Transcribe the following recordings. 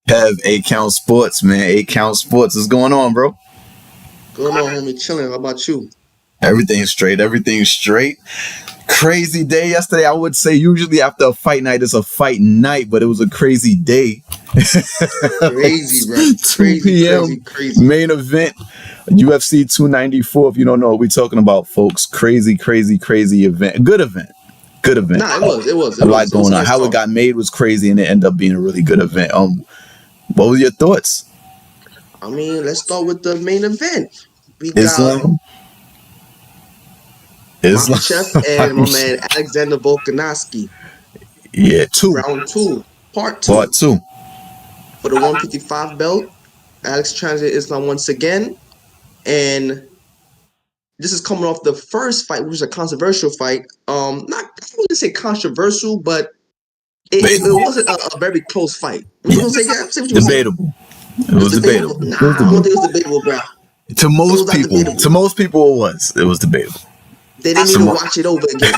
Have 8 Count Sports, man. 8 Count Sports is going on, bro. Going on, homie, chilling. How about you? Everything's straight. Everything's straight. Crazy day yesterday. I would say usually after a fight night, it's a fight night, but it was a crazy day. Crazy, bro. 2 p.m. Crazy. Main event, UFC 294. If you don't know what we're talking about, folks, crazy event. Good event. Nah, it was. A lot going on. How it got made was crazy, and it ended up being a really good event. What were your thoughts? I mean, let's start with the main event. We Islam. Makhachev and my man Alexander Volkanovski. Yeah, Round 2, part 2. Part 2. For the 155 belt, Alex translated Islam once again, and this is coming off the first fight, which was a controversial fight. I wouldn't say controversial, but it wasn't a very close fight. You know what I'm saying? Debatable. It was debatable. Nah, I don't think it was debatable, bro. To most people, it was. It was debatable. They didn't even watch it over again.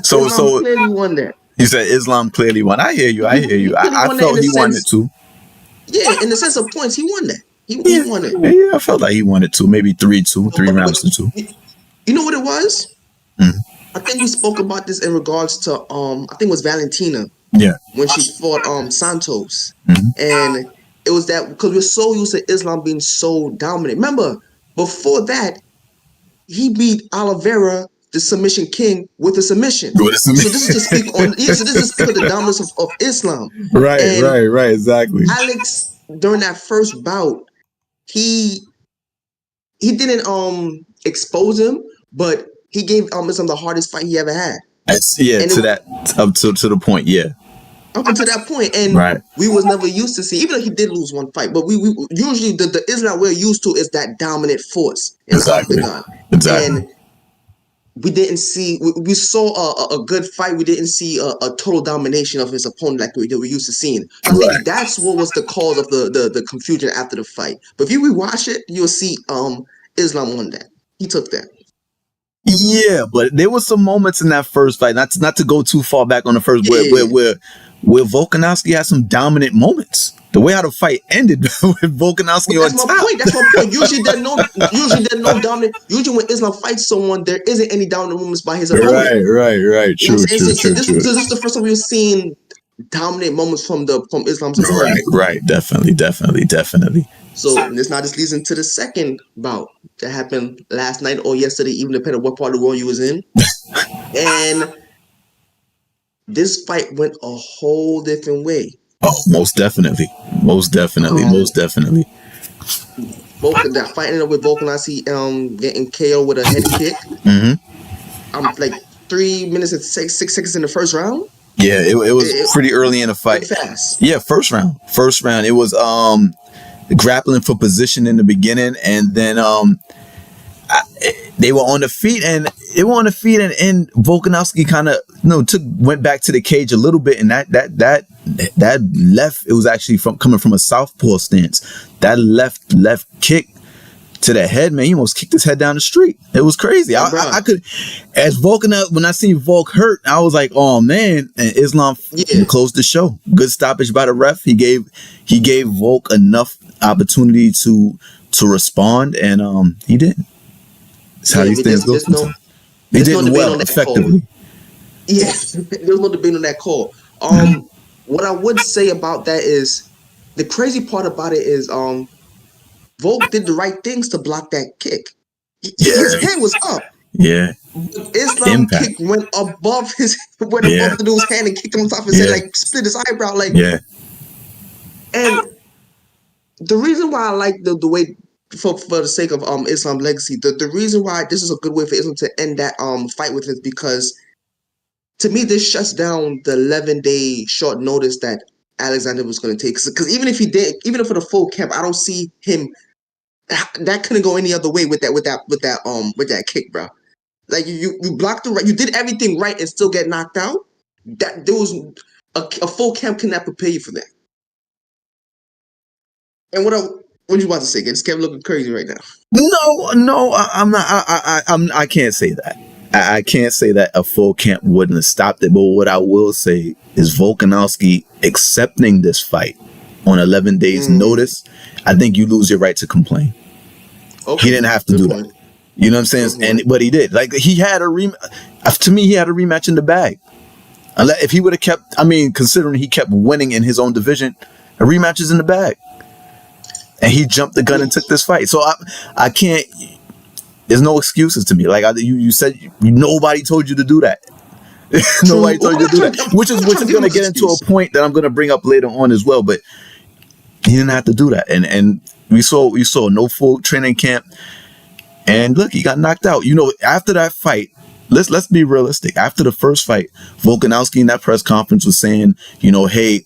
So clearly won that. You said Islam clearly won. I hear you. I felt he won it too. Yeah, in the sense of points, he won that. He won it. Yeah, I felt like he won it too. Maybe 3-2, 3 rounds to 2. You know what it was? Mm-hmm. I think we spoke about this in regards to I think it was Valentina. Yeah. When she fought Santos. Mm-hmm. And it was that because we're so used to Islam being so dominant. Remember, before that, he beat Oliveira, the submission king, with a submission. So this is to speak on the dominance of Islam. Right, exactly. Alex, during that first bout, he didn't expose him, but he gave Islam the hardest fight he ever had. Up to the point, yeah. Up until that point, and we was never used to see, even though he did lose one fight, but we usually the Islam we're used to is that dominant force in the octagon. Exactly. And we didn't see, we saw a good fight. We didn't see a total domination of his opponent like we used to seeing. I think that's what was the cause of the confusion after the fight. But if you rewatch it, you'll see Islam won that. He took that. Yeah, but there was some moments in that first fight, not to go too far back on the first, where Volkanovski had some dominant moments. The way how the fight ended with Volkanovski on top. That's my point. Usually there's no dominant. Usually when Islam fights someone, there isn't any dominant moments by his opponent. Right. True. This is the first time we've seen dominant moments from Islam's opponent. Right. Definitely. So this leads into the second bout that happened last night or yesterday, even depending on what part of the world you was in. And this fight went a whole different way. Oh, most definitely. Both that fight ended up with Volkanovski getting KO with a head kick. Mm-hmm. Like 3 minutes and 6 seconds in the first round. Yeah, it was pretty early in the fight. Fast. Yeah, first round. It was grappling for position in the beginning, and then they were on the feet, and Volkanovski kind of went back to the cage a little bit, and that left, it was actually coming from a southpaw stance. That left kick to the head, man, he almost kicked his head down the street. It was crazy. I could, as when I seen Volk hurt, I was like, oh man. And Islam closed the show. Good stoppage by the ref. He gave Volk enough opportunity to respond, and he didn't. That's how these things go. He did well, effectively. Yeah, there was no debate on that call. What I would say about that is, the crazy part about it is, Volk did the right things to block that kick. His head was up. Yeah. Islam kick went above the dude's hand and kicked him on top of his head, like split his eyebrow, like. Yeah. And the reason why I like the way, for the sake of Islam legacy, the reason why this is a good way for Islam to end that fight with it is because, to me, this shuts down the 11-day short notice that Alexander was going to take. Because even if for the full camp, I don't see him. That couldn't go any other way with that kick, bro. Like you blocked you did everything right and still get knocked out. That there was a full camp cannot prepare you for that. And what you about to say? This camp looking crazy right now. No, I'm not. I can't say that. I can't say that a full camp wouldn't have stopped it, but what I will say is Volkanovski accepting this fight on 11 days notice, I think you lose your right to complain. Okay. He didn't have to do that. You know what I'm saying? But he did. Like, he had to me, he had a rematch in the bag. If he would have kept, considering he kept winning in his own division, a rematch is in the bag. And he jumped the gun and took this fight. So I can't, there's no excuses to me. Like you said, nobody told you to do that. Nobody told you to do that. Which is going to get into a point that I'm going to bring up later on as well. But he didn't have to do that. And we saw no full training camp. And look, he got knocked out. After that fight, let's be realistic. After the first fight, Volkanovski in that press conference was saying, hey,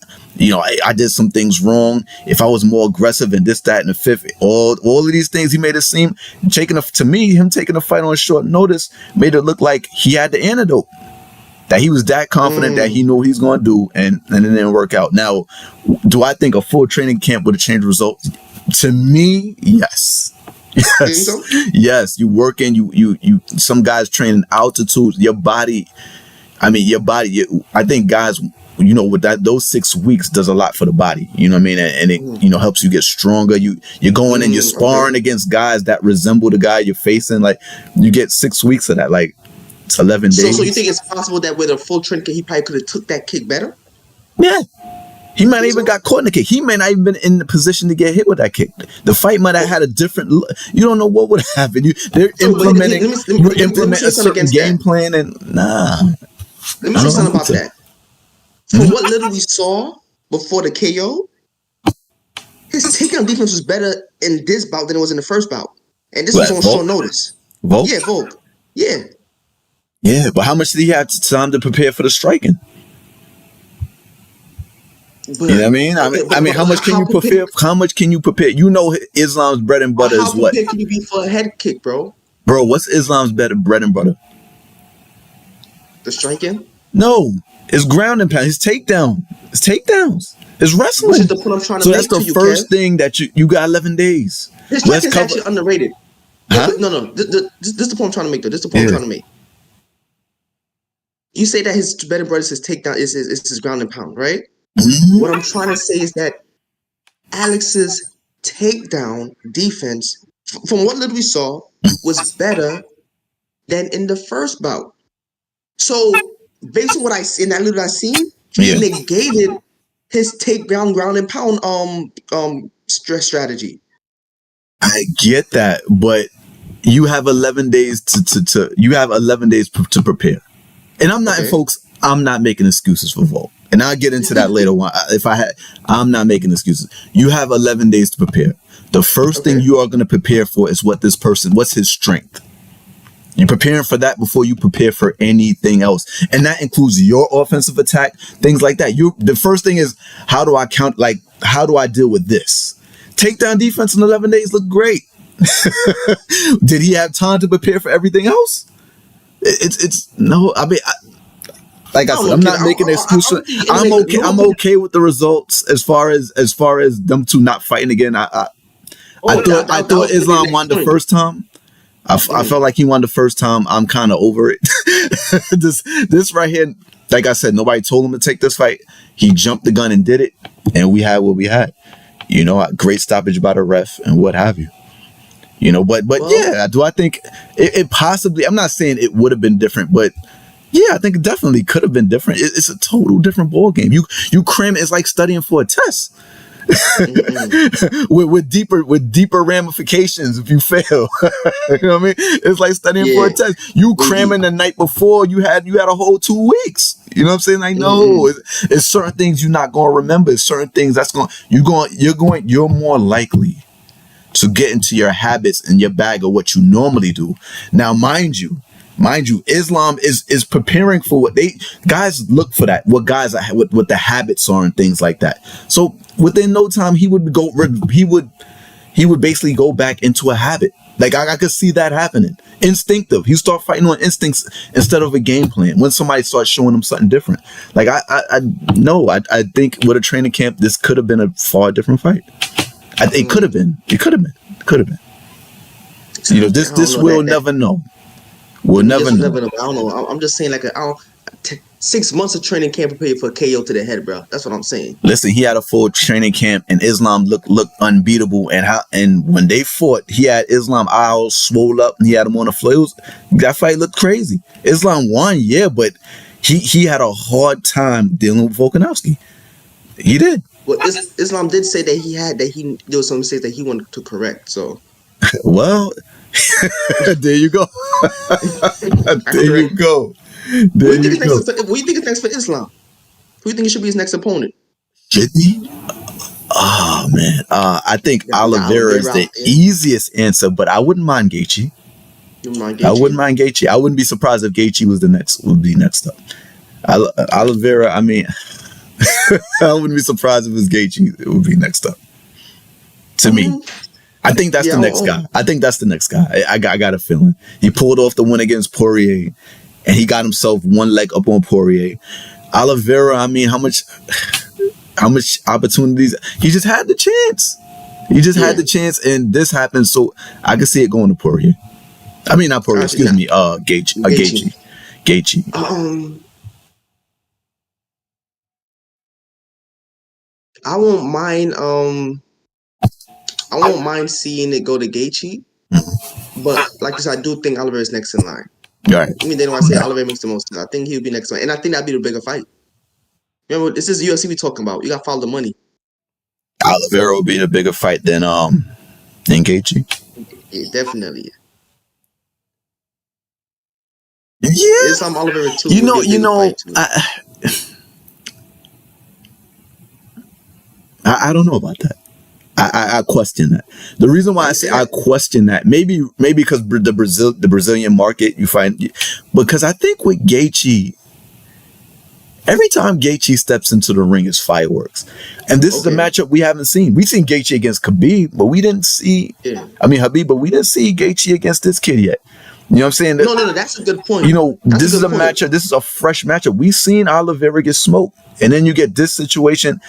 I did some things wrong. If I was more aggressive and this, that, and the fifth, all of these things, he made it seem, him taking the fight on short notice made it look like he had the antidote. That he was that confident that he knew what he's going to do, and it didn't work out. Now, do I think a full training camp would have changed results? To me, yes. Yes. So? Yes. You working, you some guys train in altitude, your body, I think guys, with those 6 weeks does a lot for the body, and it, helps you get stronger. You're going and you're sparring against guys that resemble the guy you're facing. Like, you get 6 weeks of that. Like, it's 11 days. So you think it's possible that with a full training camp, he probably could have took that kick better? Yeah. He might have even got caught in the kick. He may not even been in the position to get hit with that kick. The fight might have had a different look. You don't know what would have happened. They're implementing a certain game plan, and nah. Let me say something about that. From what little we saw before the KO, his takedown defense was better in this bout than it was in the first bout. And this was on short notice. Volk? Yeah, Volk. Yeah. Yeah, but how much did he have time to prepare for the striking? But, you know what I mean? How much can you prepare? How much can you prepare? Islam's bread and butter is what? How prepared can you be for a head kick, bro? Bro, what's Islam's bread and butter? The striking? No, it's ground and pound. It's takedowns. It's wrestling. Which is the point I'm trying to so make. So that's the first thing that you got 11 days. His striking is actually underrated. Huh? No. This is the point I'm trying to make, though. This is the point I'm trying to make. You say that his bread and butter is his takedown, is his ground and pound, right? Mm-hmm. What I'm trying to say is that Alex's takedown defense, from what little we saw, was better than in the first bout. So, based on what I see in that little I seen, he negated his takedown ground and pound stress strategy. I get that, but you have 11 days to prepare. And I'm not, folks, I'm not making excuses for Volk. And I'll get into that later on. I'm not making excuses. You have 11 days to prepare. The first thing you are going to prepare for is what's his strength. You're preparing for that before you prepare for anything else. And that includes your offensive attack, things like that. The first thing is, how do I deal with this? Takedown defense in 11 days looked great. Did he have time to prepare for everything else? Like I said, I'm not making an excuse. I'm okay with the results as far as them two not fighting again. I thought Islam won the first time. I felt like he won the first time. I'm kind of over it. This right here, like I said, nobody told him to take this fight. He jumped the gun and did it, and we had what we had. A great stoppage by the ref and what have you. Do I think it possibly? I'm not saying it would have been different, but yeah, I think it definitely could have been different. It's a total different ball game. You cram it. It's like studying for a test. with deeper ramifications if you fail. You know what I mean? It's like studying for a test. You cramming the night before, you had a whole 2 weeks. You know what I'm saying? Like, no, it's certain things you're not gonna remember. It's certain things you're more likely to get into your habits and your bag of what you normally do. Now, mind you, Islam is preparing for what guys look for that. What guys are, what the habits are and things like that. So within no time, he would basically go back into a habit. Like I could see that happening. Instinctive. He start fighting on instincts instead of a game plan. When somebody starts showing him something different. Like I think with a training camp, this could have been a far different fight. It could have been. It could have been. This we'll never know. We'll never just know. never know. I don't know. I'm just saying, like, 6 months of training can't prepare you for a KO to the head, bro. That's what I'm saying. Listen, he had a full training camp, and Islam looked unbeatable. And when they fought, he had Islam all swole up, and he had him on the floor. That fight looked crazy. Islam won, yeah, but he had a hard time dealing with Volkanovski. He did. Well, Islam did say that there was some mistakes that he wanted to correct. So, well, there you go. There you go. There you go. What do you think is next for Islam? Who do you think should be his next opponent? Should he? Oh man, I think Oliveira is the easiest answer, but I wouldn't mind Gaethje. You mind Gaethje? I wouldn't mind Gaethje. I wouldn't be surprised if Gaethje would be next up. Oliveira, I mean, I wouldn't be surprised if it's Gaethje. It would be next up. To me, I think that's the next guy. I think that's the next guy. I got a feeling he pulled off the win against Poirier, and he got himself one leg up on Poirier. Oliveira, I mean, how much opportunities? He just had the chance. He just had the chance, and this happened. So I can see it going to Poirier. I mean, not Poirier. Excuse me. Gaethje. I won't mind seeing it go to Gaethje, but like I said, I do think Oliveira is next in line. Right. I mean, they don't want to say Oliveira makes the most sense. I think he'll be next one, and I think that'd be the bigger fight. Remember, this is UFC we talking about. You got to follow the money. Oliveira will be a bigger fight than Gaethje. Yeah, definitely. Yeah. There's some Oliveira too. I don't know about that. I question that. The reason why I say I question that, maybe because the Brazilian market, you find, because I think with Gaethje, every time Gaethje steps into the ring, it's fireworks. And this is a matchup we haven't seen. We've seen Gaethje against Khabib, but we didn't see. Habib, but we didn't see Gaethje against this kid yet. You know what I'm saying? No, that's a good point. You know, this is a matchup. This is a fresh matchup. We've seen Oliveira get smoked, and then you get this situation.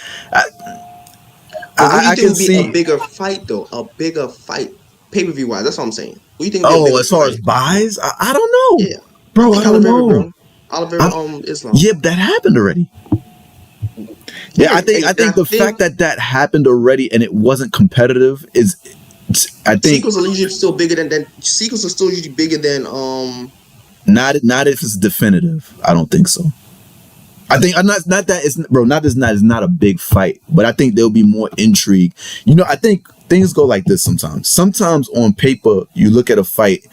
I can see a bigger fight, though. A bigger fight, pay-per-view wise. That's what I'm saying. What do you think? As far as buys, I don't know. Yeah, bro, I don't know. Bro. Oliveira, Islam. Yeah, that happened already. Yeah, I think the fact that happened already and it wasn't competitive is, I think sequels are usually still bigger than sequels are still usually bigger than Not if it's definitive. I don't think so. I think not that it's not a big fight, but I think there'll be more intrigue. You know, I think things go like this sometimes. Sometimes on paper, you look at a fight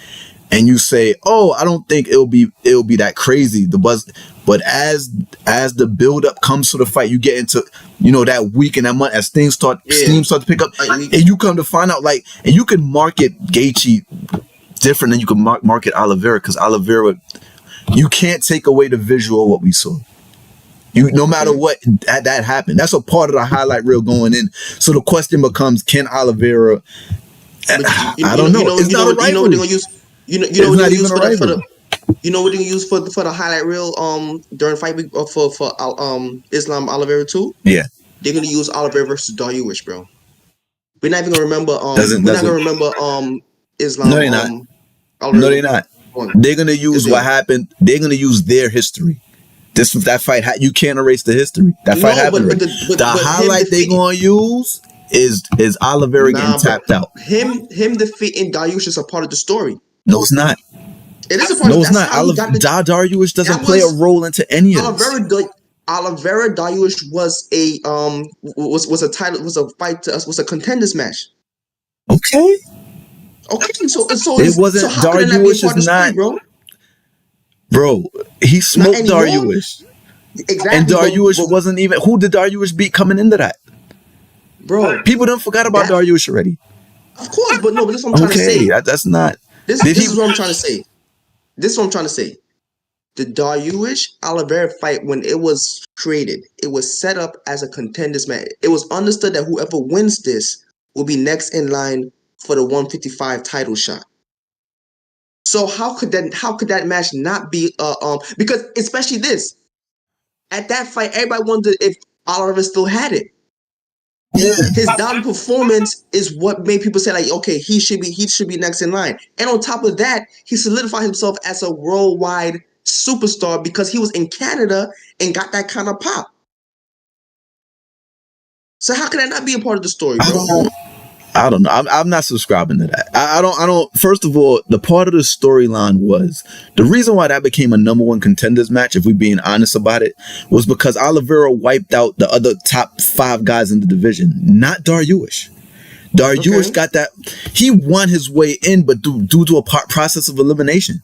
and you say, "Oh, I don't think it'll be that crazy." The buzz, but as the build up comes to the fight, you get into that week and that month as things steam start to pick up, and you come to find out and you can market Gaethje different than you can market Oliveira, because Oliveira, you can't take away the visual of what we saw. No matter what, that happened. That's a part of the highlight reel going in. So the question becomes, can Oliveira? I don't know. It's not a rivalry. You know what they're gonna use? You know what they're gonna use for the highlight reel during fight week for Islam Oliveira too? Yeah, they're gonna use Oliveira versus Dariush, bro. We're not even gonna remember. Islam. No, they're not. No, they're not. They're gonna use what happened. They're gonna use their history. That fight, you can't erase the history. That fight happened. But the highlight they're gonna use is Oliveira getting tapped out. Him defeating Dariush is a part of the story. No, it's not. It is a part. No, it's not. Dariush doesn't play a role into any of this. Oliveira Dariush was a contenders match. Okay, so it wasn't. So Dariush is not, bro. He smoked Dariush. Exactly. And Dariush wasn't even. Who did Dariush beat coming into that? Bro, people don't forgot about Dariush already. Of course, but this is what I'm trying to say. That's not. This is what I'm trying to say. This is what I'm trying to say. The Dariush Oliveira fight, when it was created, it was set up as a contenders match. It was understood that whoever wins this will be next in line for the 155 title shot. So how could that match not be because especially this, at that fight, everybody wondered if Oliveira still had it. Yeah. His dominant performance is what made people say, like, okay, he should be next in line. And on top of that, he solidified himself as a worldwide superstar because he was in Canada and got that kind of pop. So how can that not be a part of the story, bro? I don't know. I'm not subscribing to that. I don't. First of all, the part of the storyline was the reason why that became a #1 contenders match, if we're being honest about it, was because Oliveira wiped out the other top 5 guys in the division, not Dariush. Dariush got that. He won his way in, but due to a process of elimination.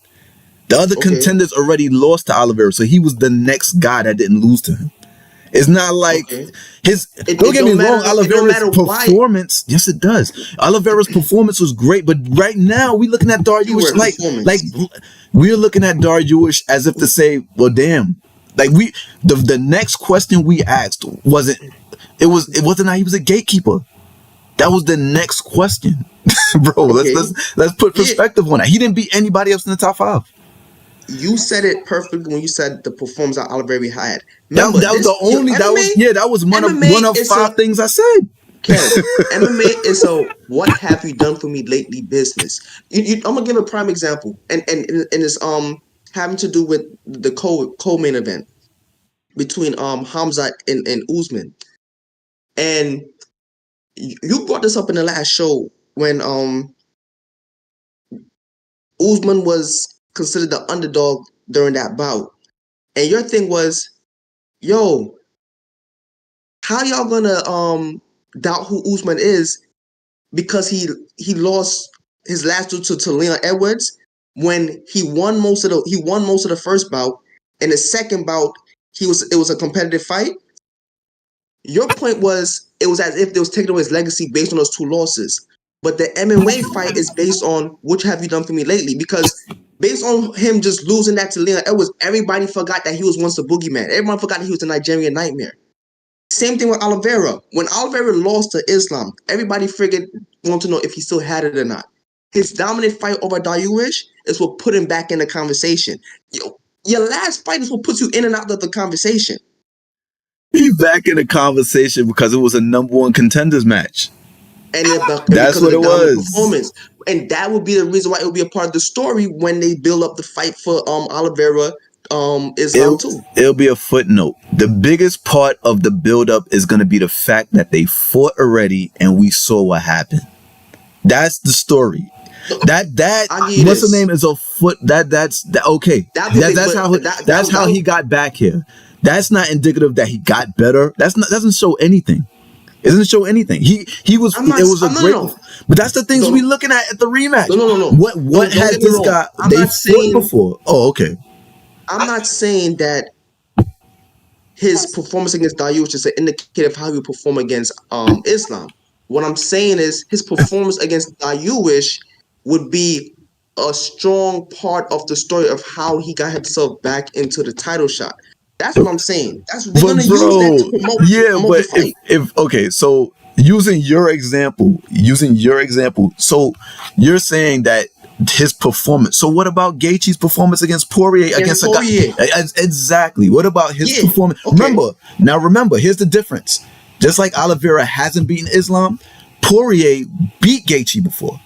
The other contenders already lost to Oliveira, so he was the next guy that didn't lose to him. It's not like don't get me wrong, Oliveira's performance. Yes, it does. Oliveira's performance was great, but right now we're looking at Dariush like we're looking at Dariush as if to say, well, damn. Like the next question we asked wasn't how he was a gatekeeper. That was the next question, bro. Let's put perspective on that. He didn't beat anybody else in the top 5. You said it perfectly when you said the performance that Oliveira had. Remember, that was one of 5 things I said. Kev, MMA is a what have you done for me lately business. I'm gonna give a prime example, and it's having to do with the co-main event between Khamzat and Usman. And you brought this up in the last show when Usman was considered the underdog during that bout. And your thing was, yo, how y'all gonna doubt who Usman is because he lost his last two to Leon Edwards when he won most of the first bout, and the second bout it was a competitive fight. Your point was it was as if they was taking away his legacy based on those 2 losses. But the MMA fight is based on what have you done for me lately? Because based on him just losing that to Leon Edwards, everybody forgot that he was once the boogeyman. Everyone forgot that he was the Nigerian nightmare. Same thing with Oliveira. When Oliveira lost to Islam, everybody wanted to know if he still had it or not. His dominant fight over Dariush is what put him back in the conversation. Your last fight is what puts you in and out of the conversation. He's back in the conversation because it was a #1 contenders match. And that's what it was. Performance. And that would be the reason why it would be a part of the story when they build up the fight for Oliveira Islam too. It'll be a footnote. The biggest part of the build-up is going to be the fact that they fought already and we saw what happened. That's the story. What's the name is a foot. That's okay. That's how he got back here. That's not indicative that he got better. Doesn't show anything. It doesn't show anything. But that's the things we looking at the rematch. No. What has this guy? They fought before. Oh, okay. I'm not saying that his performance against Dariush is an indicator of how he perform against Islam. What I'm saying is his performance against Dariush would be a strong part of the story of how he got himself back into the title shot. That's what I'm saying. They're gonna use that to promote the fight. So using your example, so you're saying that his performance. So what about Gaethje's performance against Poirier? Against Poirier. Exactly. What about his performance? Okay. Remember, here's the difference. Just like Oliveira hasn't beaten Islam, Poirier beat Gaethje before.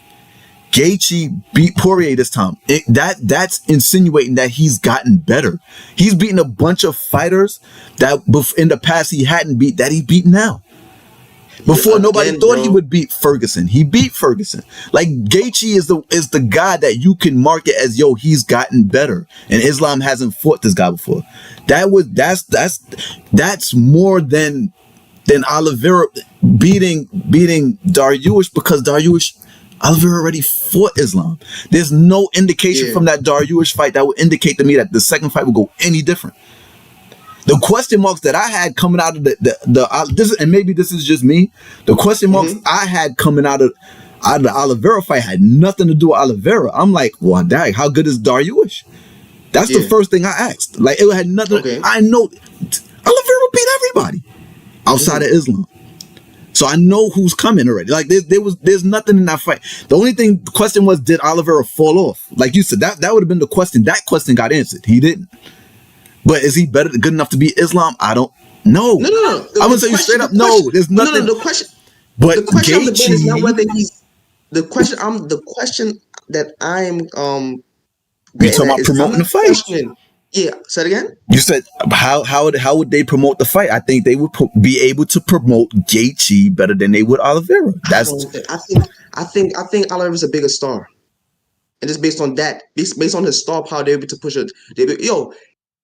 Gaethje beat Poirier this time. That's insinuating that he's gotten better. He's beaten a bunch of fighters that in the past he hadn't beat, that he beat now. Before nobody thought he would beat Ferguson. He beat Ferguson. Like Gaethje is the guy that you can market as, yo, he's gotten better. And Islam hasn't fought this guy before. That's more than Oliveira beating Dariush, because Oliveira already fought Islam. There's no indication from that Dariush fight that would indicate to me that the second fight will go any different. The question marks that I had coming out of this, and maybe this is just me, the question marks I had coming out of the Oliveira fight had nothing to do with Oliveira. I'm like, well, dang, how good is Dariush? That's the first thing I asked. Like, it had nothing. Okay. I know Oliveira beat everybody outside of Islam. So I know who's coming already. Like there's nothing in that fight. The question was, did Oliveira fall off? Like you said, that would have been the question. That question got answered. He didn't. But is he good enough to beat Islam? I don't know. No. I'm gonna tell you straight up. No, there's nothing. The question. But The question I'm debating is not Gaethje, whether he's the question that I'm you getting talking at about is I'm promoting the not fight? questioning. Yeah, say it again. You said how would they promote the fight? I think they would be able to promote Gaethje better than they would Oliveira. I That's don't think. I think Oliver's a bigger star, and just based on that, based on his star power, they're able to push it. Yo,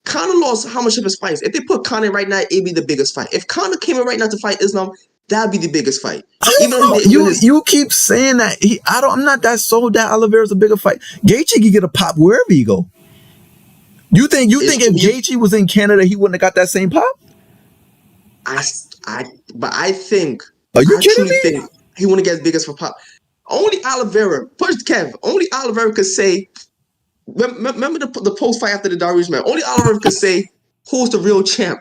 Conor lost how much of his fights? If they put Conor right now, it'd be the biggest fight. If Conor came in right now to fight Islam, that'd be the biggest fight. I Even don't know. when his You keep saying that. I'm not that sold that Oliveira's a bigger fight. Gaethje can get a pop wherever he go. You think if Gaethje was in Canada, he wouldn't have got that same pop? But I think, Are you I kidding truly me? think he wouldn't get as big as for pop. Only Oliveira, push Kev. Only Oliveira could say. Remember the post fight after the Darius man. Only Oliveira could say, "Who's the real champ?"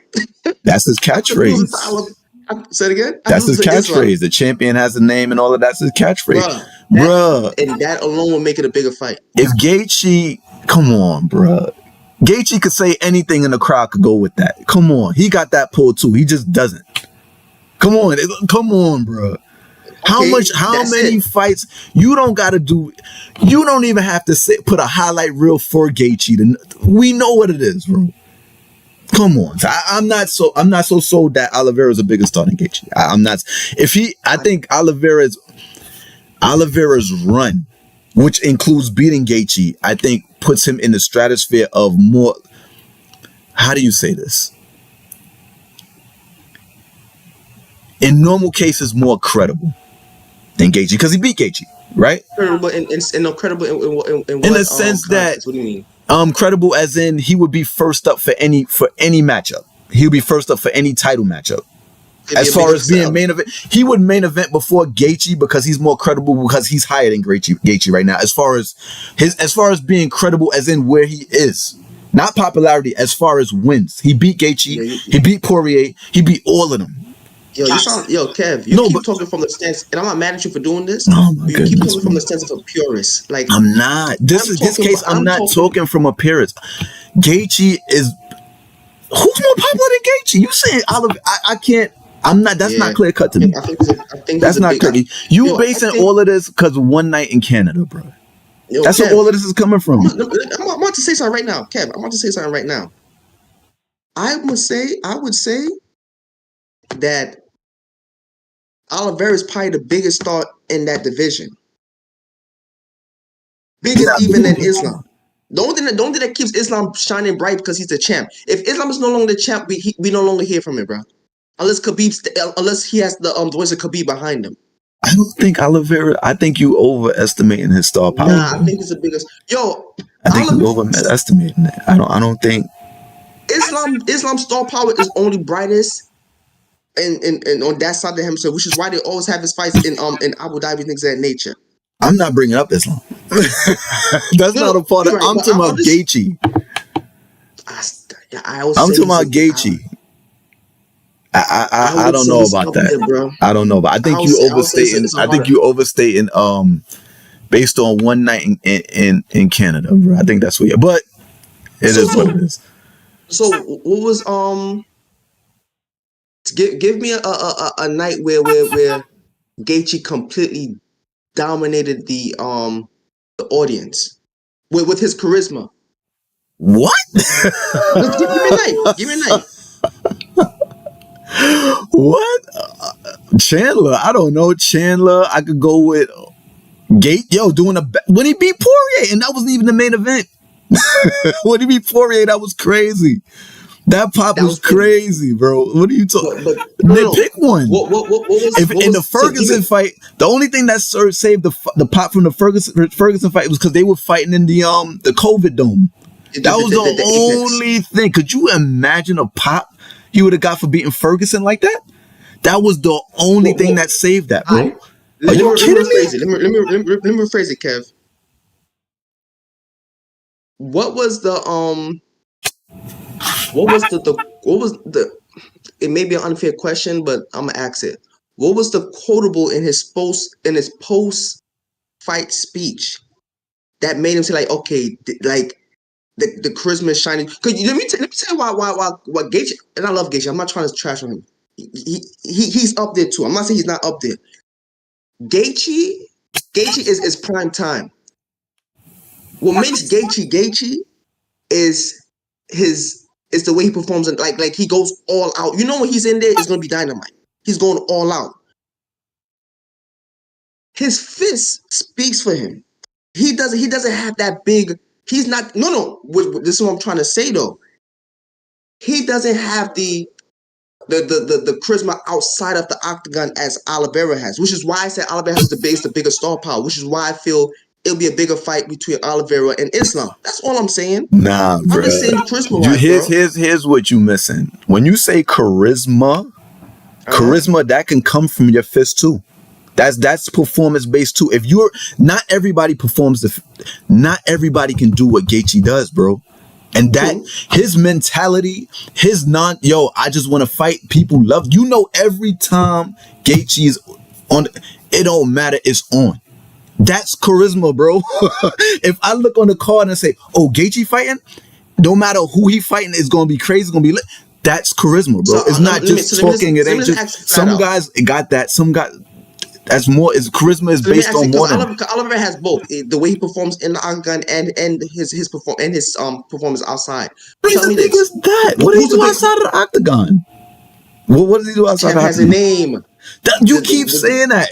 That's his After losing to catchphrase. say it again. After That's his losing to Islam, catchphrase. The champion has a name and all of that's his catchphrase. that Bruh, and that alone will make it a bigger fight. if Gaethje, come on, bruh. Gaethje could say anything and the crowd could go with that. Come on. He got that pull too. He just doesn't. Come on, bruh. How many fights you don't got to do? You don't even have to put a highlight reel for Gaethje. We know what it is, bro. Come on. I'm not so sold that Oliveira's a bigger star than Gaethje. I'm not. I think Oliveira's run, which includes beating Gaethje, I think puts him in the stratosphere of more. How do you say this? In normal cases, more credible than Gaethje because he beat Gaethje, right? Credible and no credible in what In the sense that what do you mean? Credible as in he would be first up for any matchup. He would be first up for any title matchup. As far as being main event, he would main event before Gaethje because he's more credible because he's higher than Gaethje right now. As far as being credible as in where he is. Not popularity, as far as wins. He beat Gaethje, he beat Poirier, he beat all of them. Kev, keep talking from the stance, and I'm not mad at you for doing this. Oh my goodness, keep talking from the stance of a purist. Like I'm not. I'm not talking from a purist. Gaethje is who's more popular than Gaethje? You saying I can't. I'm not. That's not clear cut to me. I think that's not clear. You basing all of this because one night in Canada, bro. That's where all of this is coming from. I'm about to say something right now, Kev. I'm about to say something right now. I would say that Oliveira is probably the biggest star in that division. Bigger even than Islam. The only thing that keeps Islam shining bright because he's the champ. If Islam is no longer the champ, we no longer hear from him, bro. Unless he has the voice of Khabib behind him. I don't think Oliveira. I think you overestimating his star power. Nah, I think it's the biggest. I think you overestimating it. I don't think Islam's star power is only brightest and on that side of the hemisphere, which is why they always have his fights in Abu Dhabi, things of that nature. I'm not bringing up Islam. That's not a part of. I'm talking about Gaethje. I'm talking about Gaethje. I don't know about that. I don't know, but I think you overstating. I think you overstating. Based on one night in Canada, bro. I think that's what. But it is what it is. So what was Give me a night where Gaethje completely dominated the audience with his charisma. What? Give me a night. Give me a night. What? Chandler? I don't know. Chandler. I could go with doing when he beat Poirier, and that wasn't even the main event. When he beat Poirier, that was crazy. That pop was crazy, bro. What are you talking? Pick one. What was in the Ferguson fight? The only thing that saved the pop from the Ferguson fight was because they were fighting in the COVID dome. That was the only thing. Could you imagine a pop he would have got for beating Ferguson like that? That was the only thing that saved that, bro. Are you kidding me? Let me rephrase it, Kev. What was the it may be an unfair question, but I'm gonna ask it. What was the quotable in his post fight speech that made him say like, okay, like the charisma is shining? Cause let me tell you why Gaethje, and I love Gaethje. I'm not trying to trash on him. He's up there too. I'm not saying he's not up there. Gaethje is prime time. What makes Gaethje is the way he performs, and like he goes all out. You know when he's in there, it's gonna be dynamite. He's going all out. His fist speaks for him. He doesn't have that big. He's not. No. This is what I'm trying to say though. He doesn't have the charisma outside of the octagon as Oliveira has, which is why I said Oliveira has the bigger star power, which is why I feel it'll be a bigger fight between Oliveira and Islam. That's all I'm saying. Nah, bro. I'm just saying charisma wise, here's what you missing. When you say charisma, that can come from your fist too. That's performance based too. If you're not everybody performs not everybody can do what Gaethje does, bro. And that his mentality, I just want to fight. People love, every time Gaethje is on, it don't matter, it's on. That's charisma, bro. If I look on the card and say, oh, Gaethje fighting, no matter who he fighting, it's gonna be crazy, it's gonna be lit. That's charisma, bro. It's not just talking. It ain't just some guys got that. Some guys. That's more. Charisma is based on more. Oliver has both the way he performs in the octagon and his performance outside. Tell me this. Is that? What does he do outside of the octagon? What does he do outside of the octagon? Has a name. You keep saying that.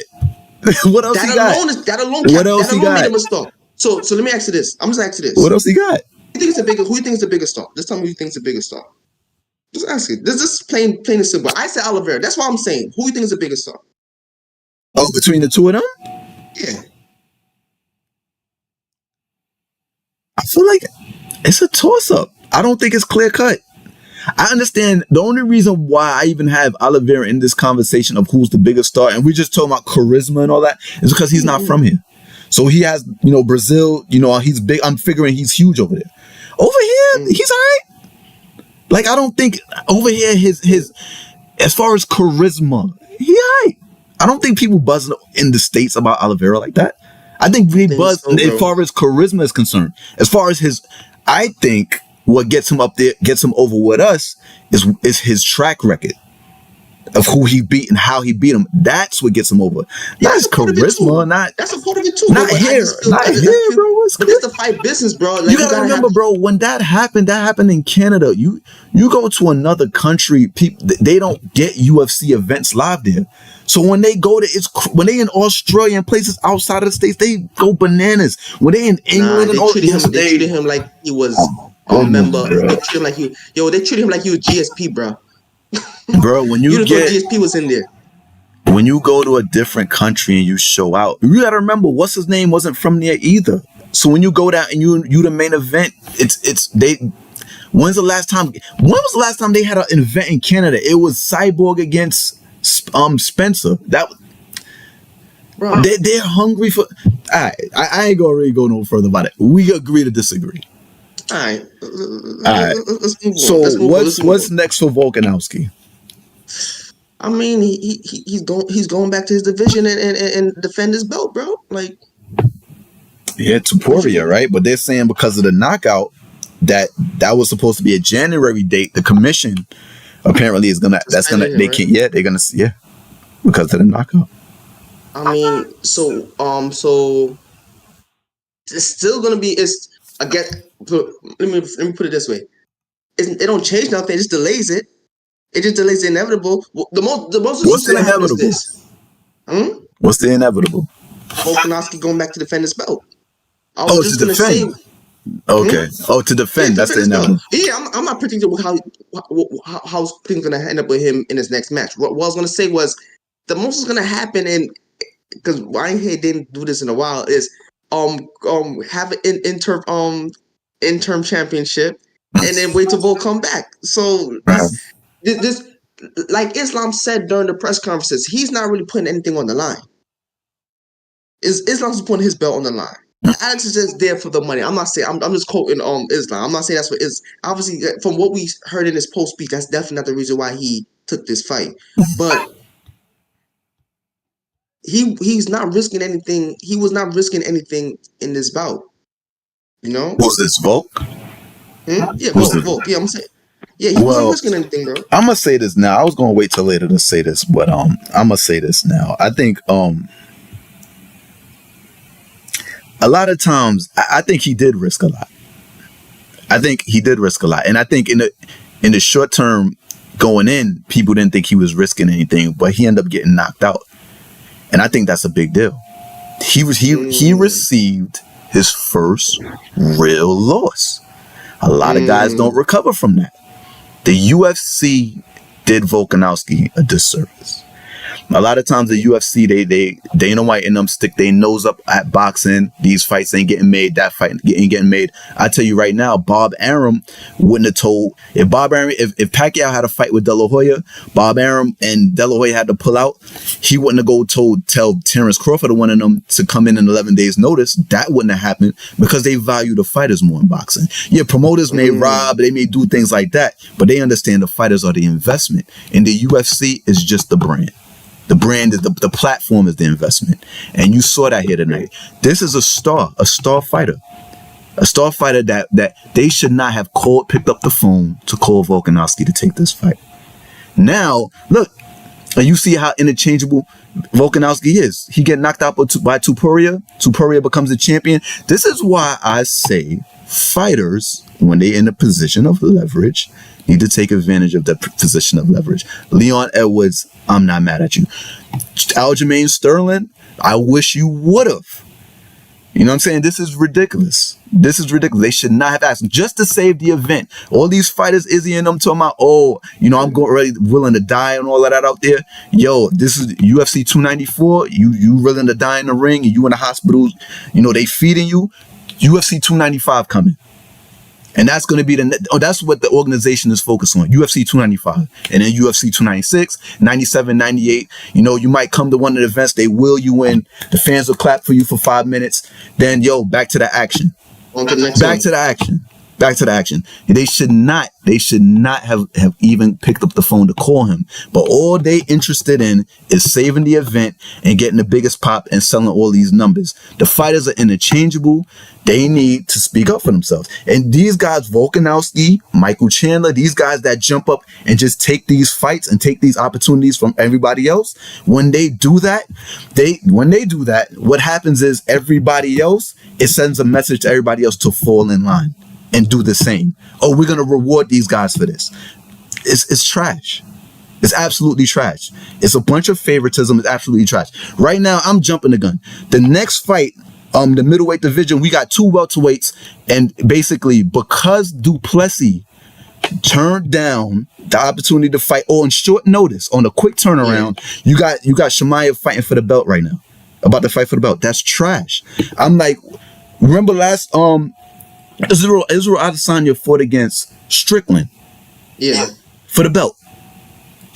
What else he got? That alone made him a star. So let me ask you this. I'm just asking you this. What else he got? Who you think is the biggest star? Just tell me who you think is the biggest star. Just ask it. This is plain and simple. I said Oliveira. That's what I'm saying. Who you think is the biggest star? Oh, between the two of them? Yeah. I feel like it's a toss-up. I don't think it's clear-cut. I understand the only reason why I even have Oliveira in this conversation of who's the biggest star, and we're just talking about charisma and all that, is because he's not from here. So he has, Brazil, he's big. I'm figuring he's huge over there. Over here, he's all right. Like, I don't think over here, his as far as charisma, he all right. I don't think people buzz in the States about Oliveira like that. I think they buzz as far as charisma is concerned. As far as I think what gets him up there, gets him over with us, is his track record of who he beat and how he beat him. That's what gets him over. That's charisma, that's a part of it too. Not here, bro. It's the fight business, bro. Like, you gotta remember, bro. When that happened in Canada. You go to another country, people they don't get UFC events live there. So when they go when they in Australia and places outside of the States, they go bananas. When they in England and all this, they treated him like he was a member. Bro. They treated him like they treated him like he was GSP, bro. Bro, when you GSP was in there. When you go to a different country and you show out, you gotta remember what's his name wasn't from there either. So when you go down and you the main event, when was the last time they had an event in Canada? It was Cyborg against Spencer. They're hungry for. All right, I ain't gonna really go no further about it. We agree to disagree. All right. Let's move on. So what's next for Volkanovski? I mean, he's going back to his division and defend his belt, bro. Like, yeah, Topuria, right? But they're saying because of the knockout that was supposed to be a January date. The commission apparently is gonna. That's gonna. They can't. Yeah, they're gonna. Yeah, because of the knockout. I mean, so it's still gonna be. Let me put it this way. It don't change nothing. It just delays it. It just delays the inevitable. The most. What's the inevitable? What's the inevitable? Volkanovski going back to defend his belt. To defend. Okay. To defend. That's the inevitable. Yeah, I'm not predicting how things gonna end up with him in his next match. What I was gonna say was the most is gonna happen, and because Ryan didn't do this in a while, is have an interim championship and then wait till Volk come back. So this like Islam said during the press conferences, he's not really putting anything on the line. Islam's putting his belt on the line. Alex is just there for the money. I'm not saying I'm just quoting Islam. I'm not saying that's what is obviously from what we heard in his post speech, that's definitely not the reason why he took this fight. But he's not risking anything. He was not risking anything in this bout. You know? Was this Volk? Yeah, Volk. Yeah, I'm saying. Yeah, he wasn't risking anything, bro. I'm gonna say this now. I was gonna wait till later to say this, but I'm gonna say this now. I think a lot of times, I think he did risk a lot. I think he did risk a lot. And I think in the short term going in, people didn't think he was risking anything, but he ended up getting knocked out. And I think that's a big deal. He received his first real loss. A lot of guys don't recover from that. The UFC did Volkanovski a disservice. A lot of times the UFC, Dana White and them stick their nose up at boxing. These fights ain't getting made. That fight ain't getting made. I tell you right now, Bob Arum wouldn't have told if Pacquiao had a fight with De La Hoya, Bob Arum and De La Hoya had to pull out. He wouldn't have tell Terrence Crawford or one of them to come in 11 days notice. That wouldn't have happened because they value the fighters more in boxing. Yeah, promoters may rob, they may do things like that, but they understand the fighters are the investment, and the UFC is just the brand. The brand is the platform is the investment. And you saw that here tonight. This is a star fighter. A star fighter that they should not have picked up the phone to call Volkanovski to take this fight. Now, look, and you see how interchangeable Volkanovski is. He get knocked out by Topuria. Topuria becomes a champion. This is why I say fighters, when they're in a position of leverage, need to take advantage of that position of leverage. Leon Edwards, I'm not mad at you. Aljamain Sterling, I wish you would have. You know what I'm saying? This is ridiculous. This is ridiculous. They should not have asked him just to save the event. All these fighters, Izzy and them talking about, I'm willing to die and all of that out there. Yo, this is UFC 294. You willing to die in the ring and you in the hospital. They feeding you. UFC 295 coming. And that's going to be that's what the organization is focused on. UFC 295 and then UFC 296, 97, 98. You might come to one of the events. They will you in. The fans will clap for you for 5 minutes. Then, back to the action. Back to the action. They should not have even picked up the phone to call him. But all they interested in is saving the event and getting the biggest pop and selling all these numbers. The fighters are interchangeable. They need to speak up for themselves. And these guys, Volkanovski, Michael Chandler, these guys that jump up and just take these fights and take these opportunities from everybody else, when they do that, what happens is everybody else, it sends a message to everybody else to fall in line and do the same. Oh, we're going to reward these guys for this. It's trash. It's absolutely trash. It's a bunch of favoritism. It's absolutely trash. Right now, I'm jumping the gun. The next fight, the middleweight division, we got 2 welterweights, and basically because Duplessis turned down the opportunity to fight on short notice, on a quick turnaround, you got Chimaev fighting for the belt right now. About to fight for the belt. That's trash. I'm like, remember last Israel Adesanya fought against Strickland. Yeah. For the belt.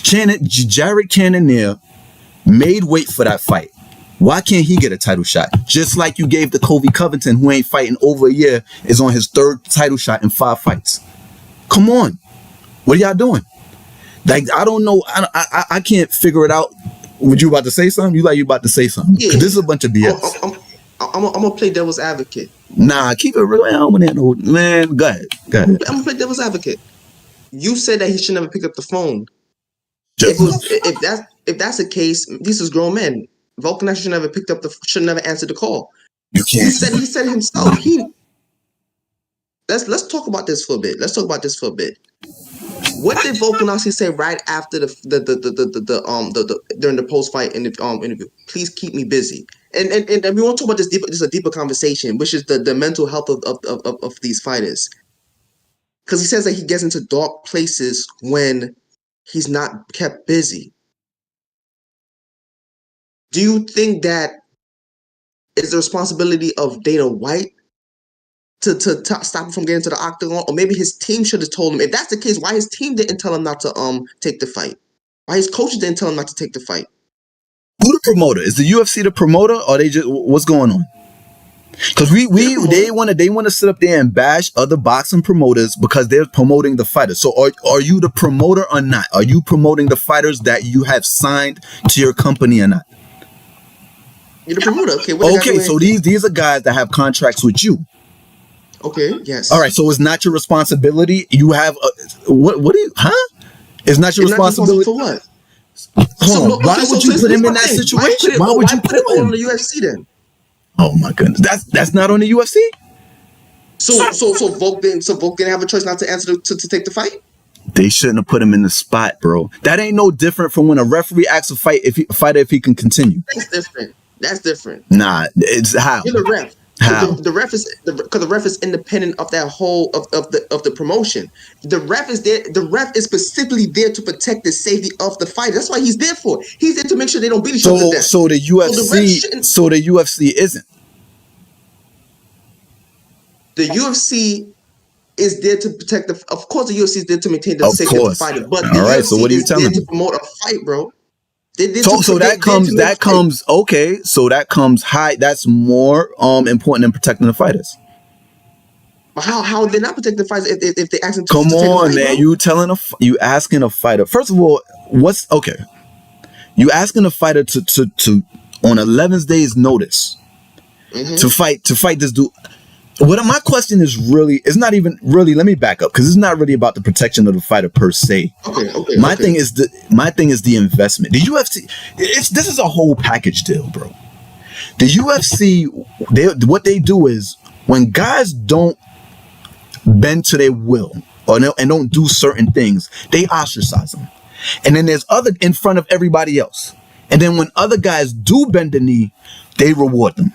Jared Cannonier made weight for that fight. Why can't he get a title shot? Just like you gave to Colby Covington, who ain't fighting over a year, is on his 3rd title shot in 5 fights. Come on. What are y'all doing? Like, I don't know. I can't figure it out. Would you about to say something? You about to say something? Yeah. This is a bunch of BS. I'm gonna play devil's advocate. Nah, keep it real. I don't want to man. Go ahead. I'm gonna play devil's advocate. You said that he should never pick up the phone. If that's the case, these is grown men. Volkanovski should never answered the call. You can't. He said himself. Let's talk about this for a bit. What did Volkanovski say right after the during the post fight interview? Please keep me busy. And we want to talk about this deeper. This is a deeper conversation, which is the mental health of these fighters. Because he says that he gets into dark places when he's not kept busy. Do you think that is the responsibility of Dana White to stop him from getting to the octagon? Or maybe his team should have told him. If that's the case, why his team didn't tell him not to take the fight? Why his coaches didn't tell him not to take the fight? Who the promoter? Is the UFC the promoter, or they just what's going on? Because they want to sit up there and bash other boxing promoters because they're promoting the fighters. So are you the promoter or not? Are you promoting the fighters that you have signed to your company or not? You're the promoter. Okay, so these are guys that have contracts with you. Okay, yes. All right, so it's not your responsibility. You have what do you It's not your responsibility for what? Why would you put him in that situation? Why would you put it on the UFC then? Oh my goodness, that's not on the UFC. So Volk didn't have a choice not to answer to take the fight. They shouldn't have put him in the spot, bro. That ain't no different from when a referee asks a fighter if he can continue. That's different. Nah, it's how. You're the ref. How? The ref is because the ref is independent of that whole of the promotion. The ref is there. The ref is specifically there to protect the safety of the fighter. That's why he's there for. He's there to make sure they don't beat each other to death. So the UFC isn't. The UFC is there to protect the. Of course, the UFC is there to maintain the safety of the fighter. But the UFC so what are you telling me? To promote a fight, bro. So that comes high. That's more important than protecting the fighters. How they not protect the fighters if they ask them to? Come on, man! You asking a fighter. First of all, what's okay? You asking a fighter to on 11 days notice to fight this dude. What my question is really, it's not even really, let me back up, because it's not really about the protection of the fighter per se. My thing is the investment. The UFC, this is a whole package deal, bro. The UFC, what they do is when guys don't bend to their will and don't do certain things, they ostracize them. And then there's other in front of everybody else. And then when other guys do bend the knee, they reward them.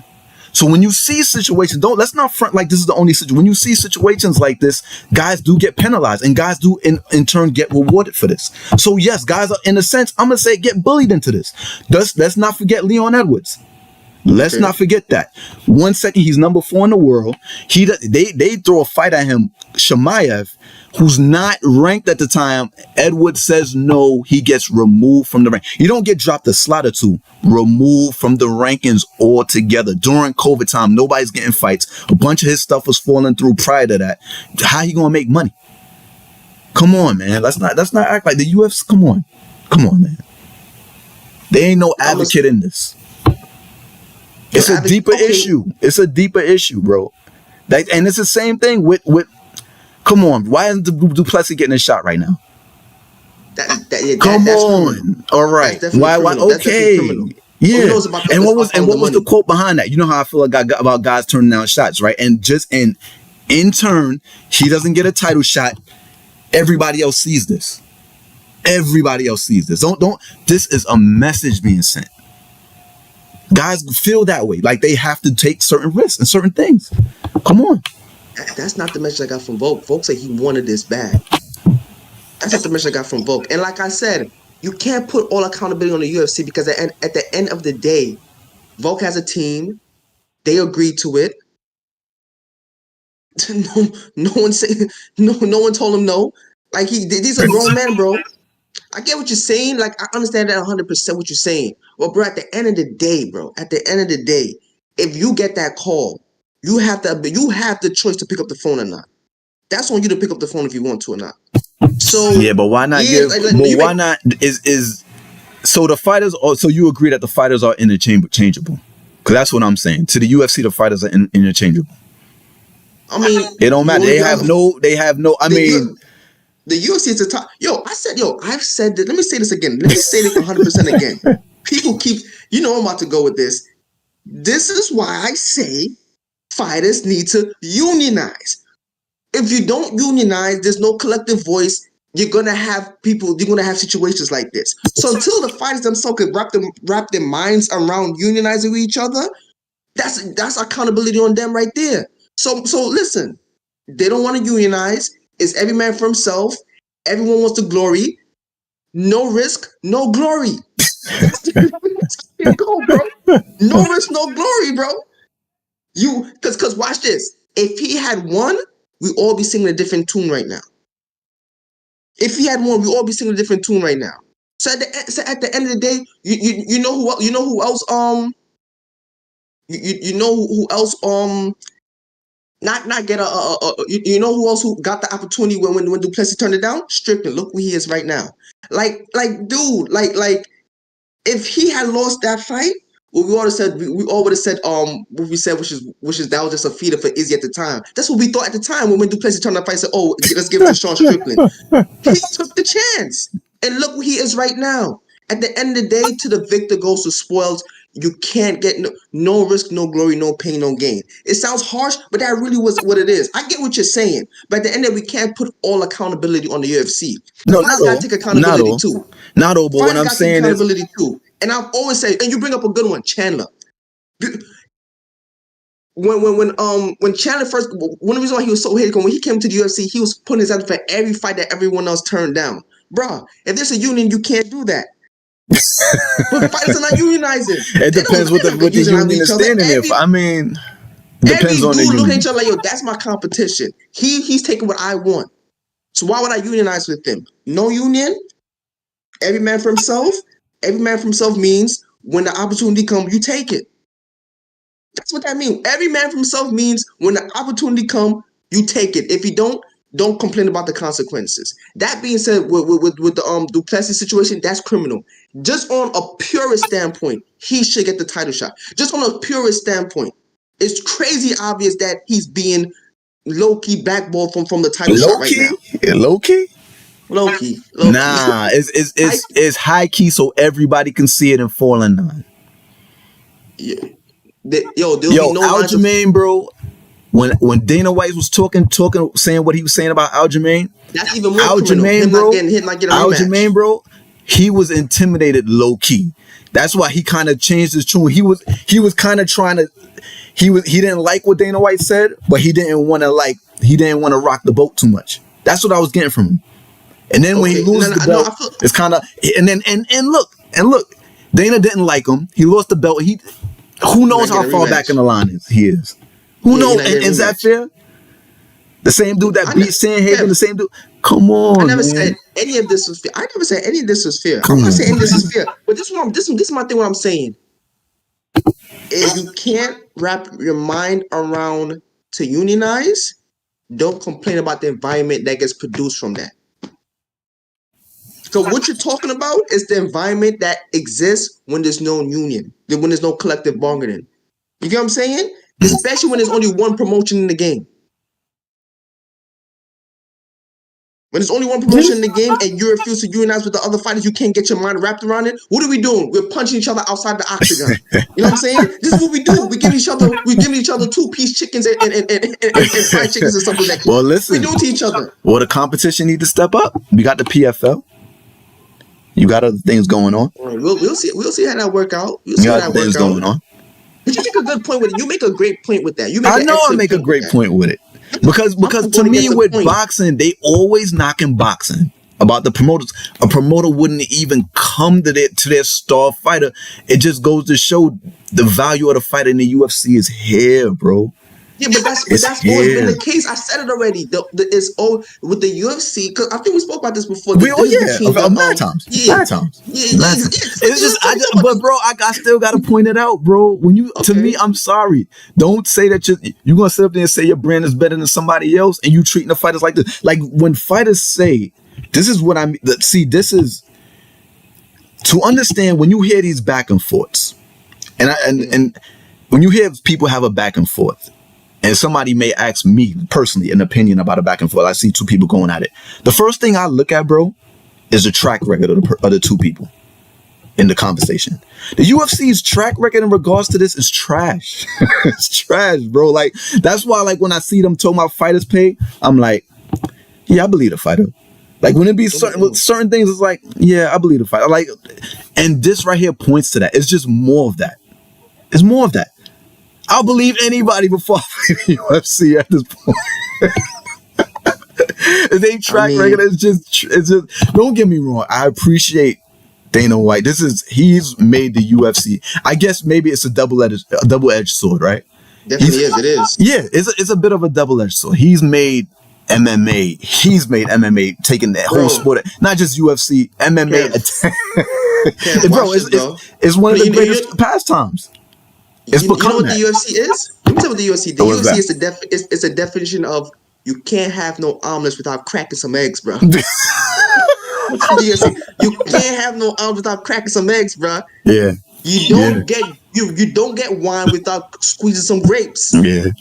So when you see situations, let's not front like this is the only situation. When you see situations like this, guys do get penalized and guys do in turn get rewarded for this. So yes, guys are, in a sense, I'm going to say, get bullied into this. Let's not forget Leon Edwards. Let's not forget that. 1 second, he's number 4 in the world. They throw a fight at him, Chimaev, who's not ranked at the time. Edwards says no, he gets removed from the rank. You don't get dropped a slot or two, removed from the rankings altogether. During COVID time, nobody's getting fights. A bunch of his stuff was falling through prior to that. How he gonna make money? Come on, man. Let's not act like the UFC. Come on, man. There ain't no advocate in this. It's a deeper issue. It's a deeper issue, bro. And it's the same thing with come on. Why isn't Duplessis getting a shot right now? Come on. All right. Why? Okay. Yeah. And what was the quote behind that? You know how I feel about guys turning down shots, right? And in turn, he doesn't get a title shot. Everybody else sees this. Everybody else sees this. Don't. This is a message being sent. Guys feel that way, like they have to take certain risks and certain things. Come on. That's not the message I got from Volk. Volk said he wanted this bad. That's not the message I got from Volk. And like I said, you can't put all accountability on the UFC because at the end of the day, Volk has a team. They agreed to it. No one told him no. Like these are grown men, bro. I get what you're saying. Like, I understand that 100% what you're saying. Well, bro, at the end of the day, if you get that call, you have the choice to pick up the phone or not. That's on you to pick up the phone if you want to or not. So yeah, but why not so the fighters so you agree that the fighters are interchangeable? Because that's what I'm saying. To the UFC, the fighters are interchangeable. I mean, it don't matter. They have no. I mean. The UFC is the top. I've said that. Let me say this again. Let me say this 100% again. People keep, I'm about to go with this. This is why I say fighters need to unionize. If you don't unionize, there's no collective voice. You're going to have situations like this. So until the fighters themselves can wrap their minds around unionizing with each other, that's accountability on them right there. So listen, they don't want to unionize. It's every man for himself. Everyone wants the glory. No risk, no glory. Go, bro. No risk, no glory, bro. Because watch this. If he had won, we all be singing a different tune right now. If he had won, we all be singing a different tune right now. So at the end of the day, you know who else not get who else who got the opportunity when Duplessis turned it down? Strickland. Look where he is right now. Like dude, if he had lost that fight, what we would have said, what we said, which is that was just a feeder for Izzy at the time. That's what we thought at the time when Duplessis turned that fight. Said, "Oh, let's give it to Sean Strickland." He took the chance, and look where he is right now. At the end of the day, to the victor goes the spoils. you can't get no risk, no glory, no pain, no gain. It sounds harsh, but that really was what it is. I get what you're saying, but at the end of it, we can't put all accountability on the UFC. No, not Fighters got all. to take Not accountability all. too. Not all. But what Fighters I'm got to take saying is, accountability too. And I've always said, and you bring up a good one, Chandler. When Chandler first, one of the reasons why he was so hated, when he came to the UFC, he was putting his hands for every fight that everyone else turned down. Bruh, if there's a union, you can't do that. But fighters are not unionizing. it depends what the union is standing there for. I mean, it depends on the dude look union. at each other like, yo, that's my competition. He's taking what I want. So why would I unionize with him? No union. Every man for himself. Every man for himself means when the opportunity comes, you take it. That's what that means. Every man for himself means when the opportunity comes, you take it. If you don't complain about the consequences. That being said, with the Duplessis situation, that's criminal. Just on a purist standpoint, he should get the title shot. Just on a purist standpoint, it's crazy obvious that he's being low-key blackballed from the title shot right now. Low-key? Low-key. Nah, it's high-key so everybody can see it and fall in line. Yeah. There'll be no Aljamain, bro. When Dana White was talking, saying what he was saying about Aljamain, that's even more Aljamain, bro. Aljamain, bro, he was intimidated low key. That's why he kind of changed his tune. He was kind of trying to. He didn't like what Dana White said, but he didn't want to rock the boat too much. That's what I was getting from him. And then when he loses the belt, it's kind of and look, Dana didn't like him. He lost the belt. Who knows how far back in the line he is? Who knows? And is that fair? The same dude that beat Sandhagen, the same dude. Come on, I never said any of this was fair. I'm not saying any of this is fair. But this is my thing. What I'm saying, if you can't wrap your mind around to unionize, don't complain about the environment that gets produced from that. So what you're talking about is the environment that exists when there's no union, when there's no collective bargaining. You get what I'm saying? Especially when there's only one promotion in the game. When there's only one promotion in the game and you refuse to unionize with the other fighters, you can't get your mind wrapped around it. What are we doing? We're punching each other outside the octagon. You know what I'm saying? This is what we do. We're giving each other 2-piece chickens and fried chickens and stuff like that. Well, listen, we do to each other. Well, the competition need to step up. We got the PFL. You got other things going on. We'll see how that work out. We'll see how that work out. Going on. But you make a good point with it. You make a great point with that. I make a great point with it. Because to me with boxing, they always knocking boxing about the promoters. A promoter wouldn't even come to their star fighter. It just goes to show the value of the fight in the UFC is here, bro. Yeah, but that's always been the case. I said it already. It's all with the UFC, because I think we spoke about this before. Mad times. It's just, but bro, I still gotta point it out, bro. To me, I'm sorry. Don't say that you're gonna sit up there and say your brand is better than somebody else, and you treating the fighters like this. Like when fighters say, "This is what I mean." See, this is to understand when you hear these back and forths, and when you hear people have a back and forth. And somebody may ask me personally an opinion about a back and forth. I see two people going at it. The first thing I look at, bro, is the track record of the two people in the conversation. The UFC's track record in regards to this is trash. It's trash, bro. Like, that's why, like, when I see them talking about fighters pay, I'm like, yeah, I believe the fighter. Like, when it be certain things, it's like, yeah, I believe the fighter. Like, and this right here points to that. It's just more of that. It's more of that. I'll believe anybody before I fight the UFC at this point. They track record. It's just. Don't get me wrong. I appreciate Dana White. He's made the UFC. I guess maybe it's a double-edged sword, right? Definitely is. It is. Yeah, it's a bit of a double-edged sword. He's made MMA. Taking that whole sport, not just UFC, MMA. Bro, it's one of the greatest pastimes. You know what the UFC is? Let me tell you what the UFC. The UFC is a definition of you can't have no omelets without cracking some eggs, bro. The UFC. You can't have no omelets without cracking some eggs, bro. Yeah. You don't get wine without squeezing some grapes. Yeah.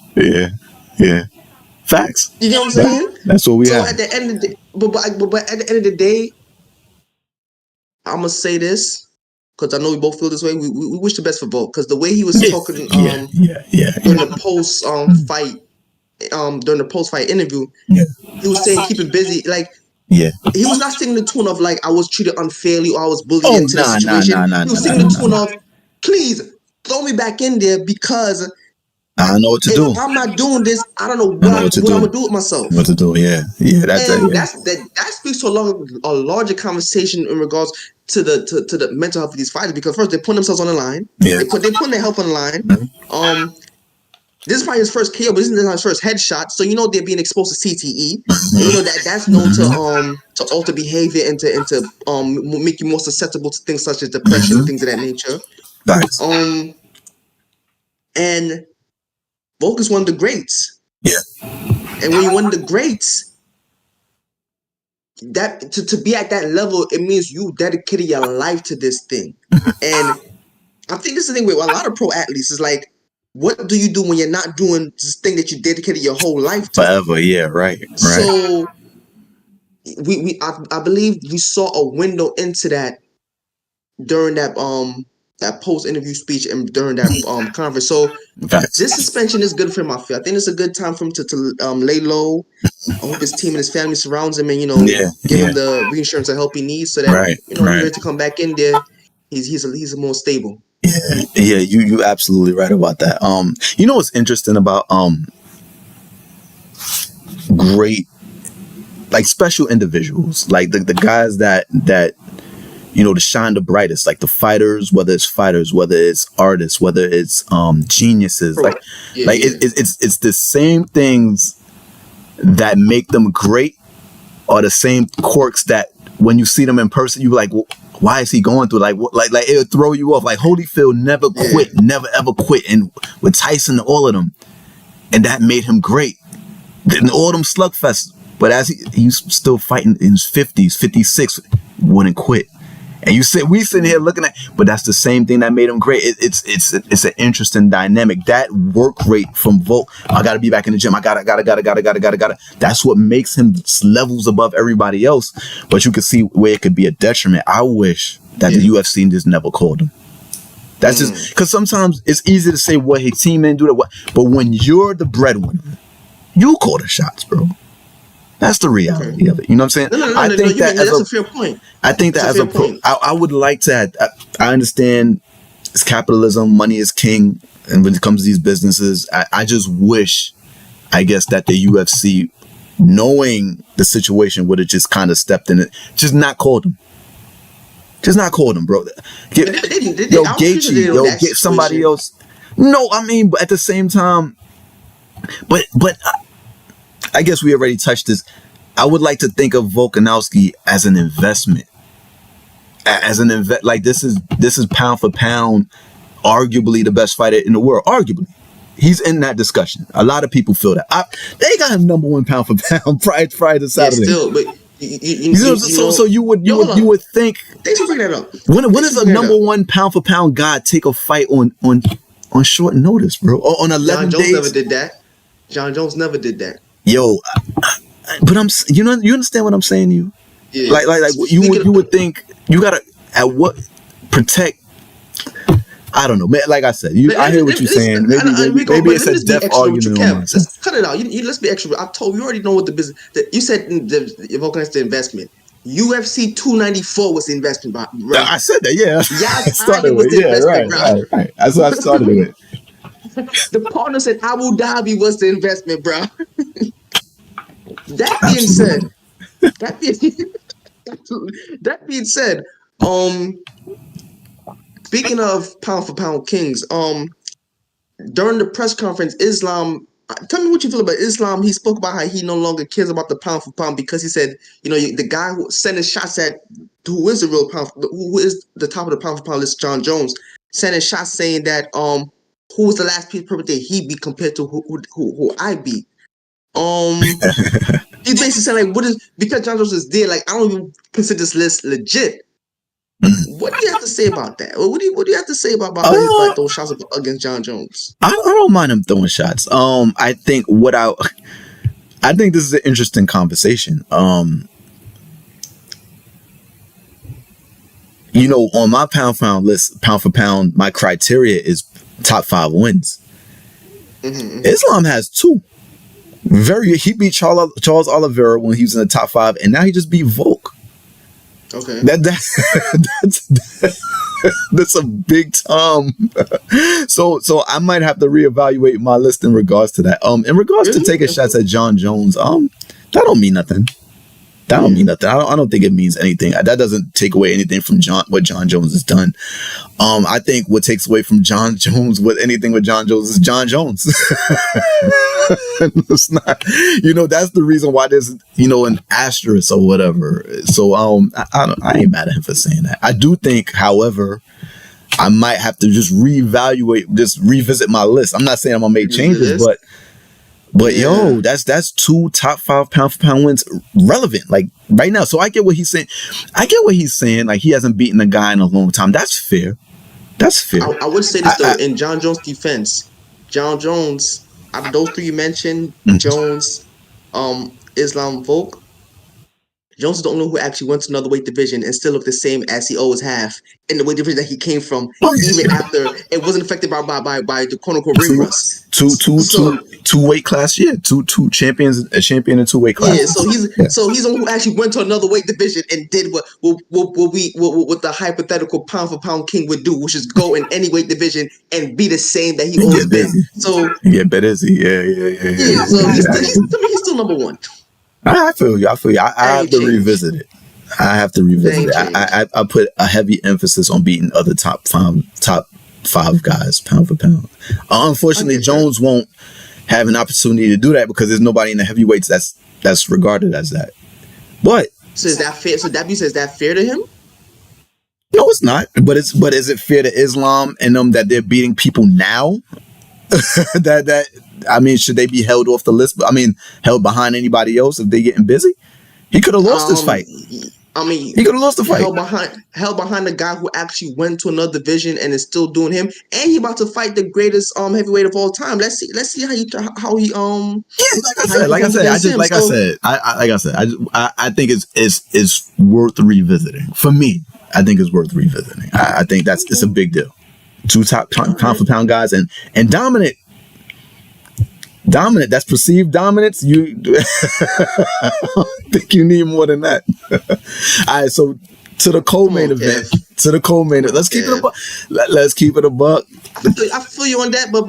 Facts. You know what I'm saying? That's what we have. So at the end of the day, but at the end of the day, I'm gonna say this. because I know we both feel this way. We wish the best for Volk, because the way he was talking during the post fight during the post fight interview, he was saying keep him busy. Like he was not singing the tune of like I was treated unfairly or I was bullied into the situation. He was singing the tune of please throw me back in there because I don't know what to do. If I'm not doing this, I don't know what I'm gonna do with myself. What to do? Yeah. That speaks to a larger conversation in regards to the mental health of these fighters, because first they put themselves on the line. Yeah. They put their health on the line. Mm-hmm. This is probably his first KO, but this is not his first headshot. So you know they're being exposed to CTE. Mm-hmm. And you know that's known to alter behavior and to make you more susceptible to things such as depression and things of that nature. Nice. And Volk is one of the greats. Yeah. And when you're one of the greats, that to be at that level, it means you dedicated your life to this thing. And I think this is the thing with a lot of pro athletes is like, what do you do when you're not doing this thing that you dedicated your whole life to? Forever, yeah, right. So I believe we saw a window into that during that post interview speech and during that conference. So this suspension is good for him. I feel. I think it's a good time for him to lay low. I hope his team and his family surrounds him and give him the reinsurance and help he needs so that ready to come back in there, he's more stable. Yeah, you absolutely right about that. You know what's interesting about great, like special individuals, like the guys that to shine the brightest, like the fighters, whether it's artists, whether it's geniuses, it's the same things that make them great are the same quirks that when you see them in person, you're like, well, why is he going through? Like it'll throw you off. Like Holyfield never quit, never ever quit, and with Tyson, all of them, and that made him great. And all them slugfests, but as he's still fighting in his 50s, 56, wouldn't quit. And we sitting here looking at, but that's the same thing that made him great. It's an interesting dynamic. That work rate from Volk, I gotta be back in the gym. I gotta. That's what makes him levels above everybody else. But you can see where it could be a detriment. I wish that the UFC just never called him. That's just because sometimes it's easy to say what his team didn't do that. But when you're the breadwinner, you call the shots, bro. That's the reality of it. You know what I'm saying? That's a fair point. I think that as a pro, I would like to. I understand it's capitalism, money is king, and when it comes to these businesses, I just wish, I guess, that the UFC, knowing the situation, would have just kind of stepped in it, just not called him. Just not called him, bro. Get somebody else. No, I mean, but at the same time, but. I guess we already touched this. I would like to think of Volkanovski as an investment. Like this is pound for pound, arguably the best fighter in the world. Arguably, he's in that discussion. A lot of people feel that. They got him number one pound for pound prior to Saturday. Yeah, still, but so you would think. Thanks for bringing that up. When does a number one pound for pound guy take a fight on short notice, bro? Or on 11 days? John Jones never did that. John Jones never did that. Yo, but you understand what I'm saying to you? Yeah. Like you would think you gotta protect. I don't know, man. Like I said, I hear what you're saying. Maybe it's a deaf argument. Let's cut it out. Let's be extra. You already know what the business. You said Volkanovski the investment. UFC 294 was the investment, bro. I said that. Yeah, I started with the investment, right. That's what I started with. The partner said Abu Dhabi was the investment, bro. That being said, speaking of pound for pound kings, during the press conference, Islam, tell me what you feel about Islam. He spoke about how he no longer cares about the pound for pound because he said, the guy who sending shots at who is the top of the pound for pound list, John Jones, sending shots saying that who was the last piece of that he beat compared to who I beat. He basically said like, what is, because John Jones is there, like I don't even consider this list legit. What do you have to say about that? What do you have to say about like those shots against John Jones? I don't mind him throwing shots. I think this is an interesting conversation. on my pound for pound list, pound for pound, my criteria is top 5 wins. Islam has 2. He beat Charles Oliveira when he was in the top 5, and now he just beat Volk. Okay. That's a big time. So I might have to reevaluate my list in regards to that. In regards to taking shots at John Jones, that don't mean nothing. That don't mean nothing. I don't think it means anything. That doesn't take away anything from what John Jones has done. I think what takes away from John Jones with John Jones is John Jones. It's not, that's the reason why there's, an asterisk or whatever. So I ain't mad at him for saying that. I do think, however, I might have to just revisit my list. I'm not saying I'm gonna make changes, but yo, that's 2 top 5 pound for pound wins relevant, like right now. So I get what he's saying. Like he hasn't beaten a guy in a long time. That's fair. I would say this though, in John Jones' defense, John Jones, out of those 3 you mentioned, Jones, Islam, Volk, Jones is the only one who actually went to another weight division and still looked the same as he always have in the weight division that he came from, even after it wasn't affected by the quote unquote ring rust. Two weight class, two champions, a champion in 2 weight classes. So he's the one who actually went to another weight division and did what the hypothetical pound for pound king would do, which is go in any weight division and be the same that he always been. So but is he? Yeah. So he's still number 1. I feel you. I have to revisit it. I put a heavy emphasis on beating other top five guys pound for pound. Unfortunately, Jones won't have an opportunity to do that because there's nobody in the heavyweights that's regarded as that. But so is that fair? So that means, is that fair to him? No, it's not. But is it fair to Islam and them that they're beating people now? Should they be held off the list? Held behind anybody else if they getting busy? He could have lost this fight. He could have lost the fight. Held behind the guy who actually went to another division and is still doing him, and he about to fight the greatest heavyweight of all time. Let's see how he I think it's worth revisiting. For me, I think it's worth revisiting. I think it's a big deal. 2 top pound for pound guys and dominant. That's perceived dominance. I think you need more than that. All right, so to the co-main event. Let's keep it a buck. Let's keep it a buck. I feel you on that, but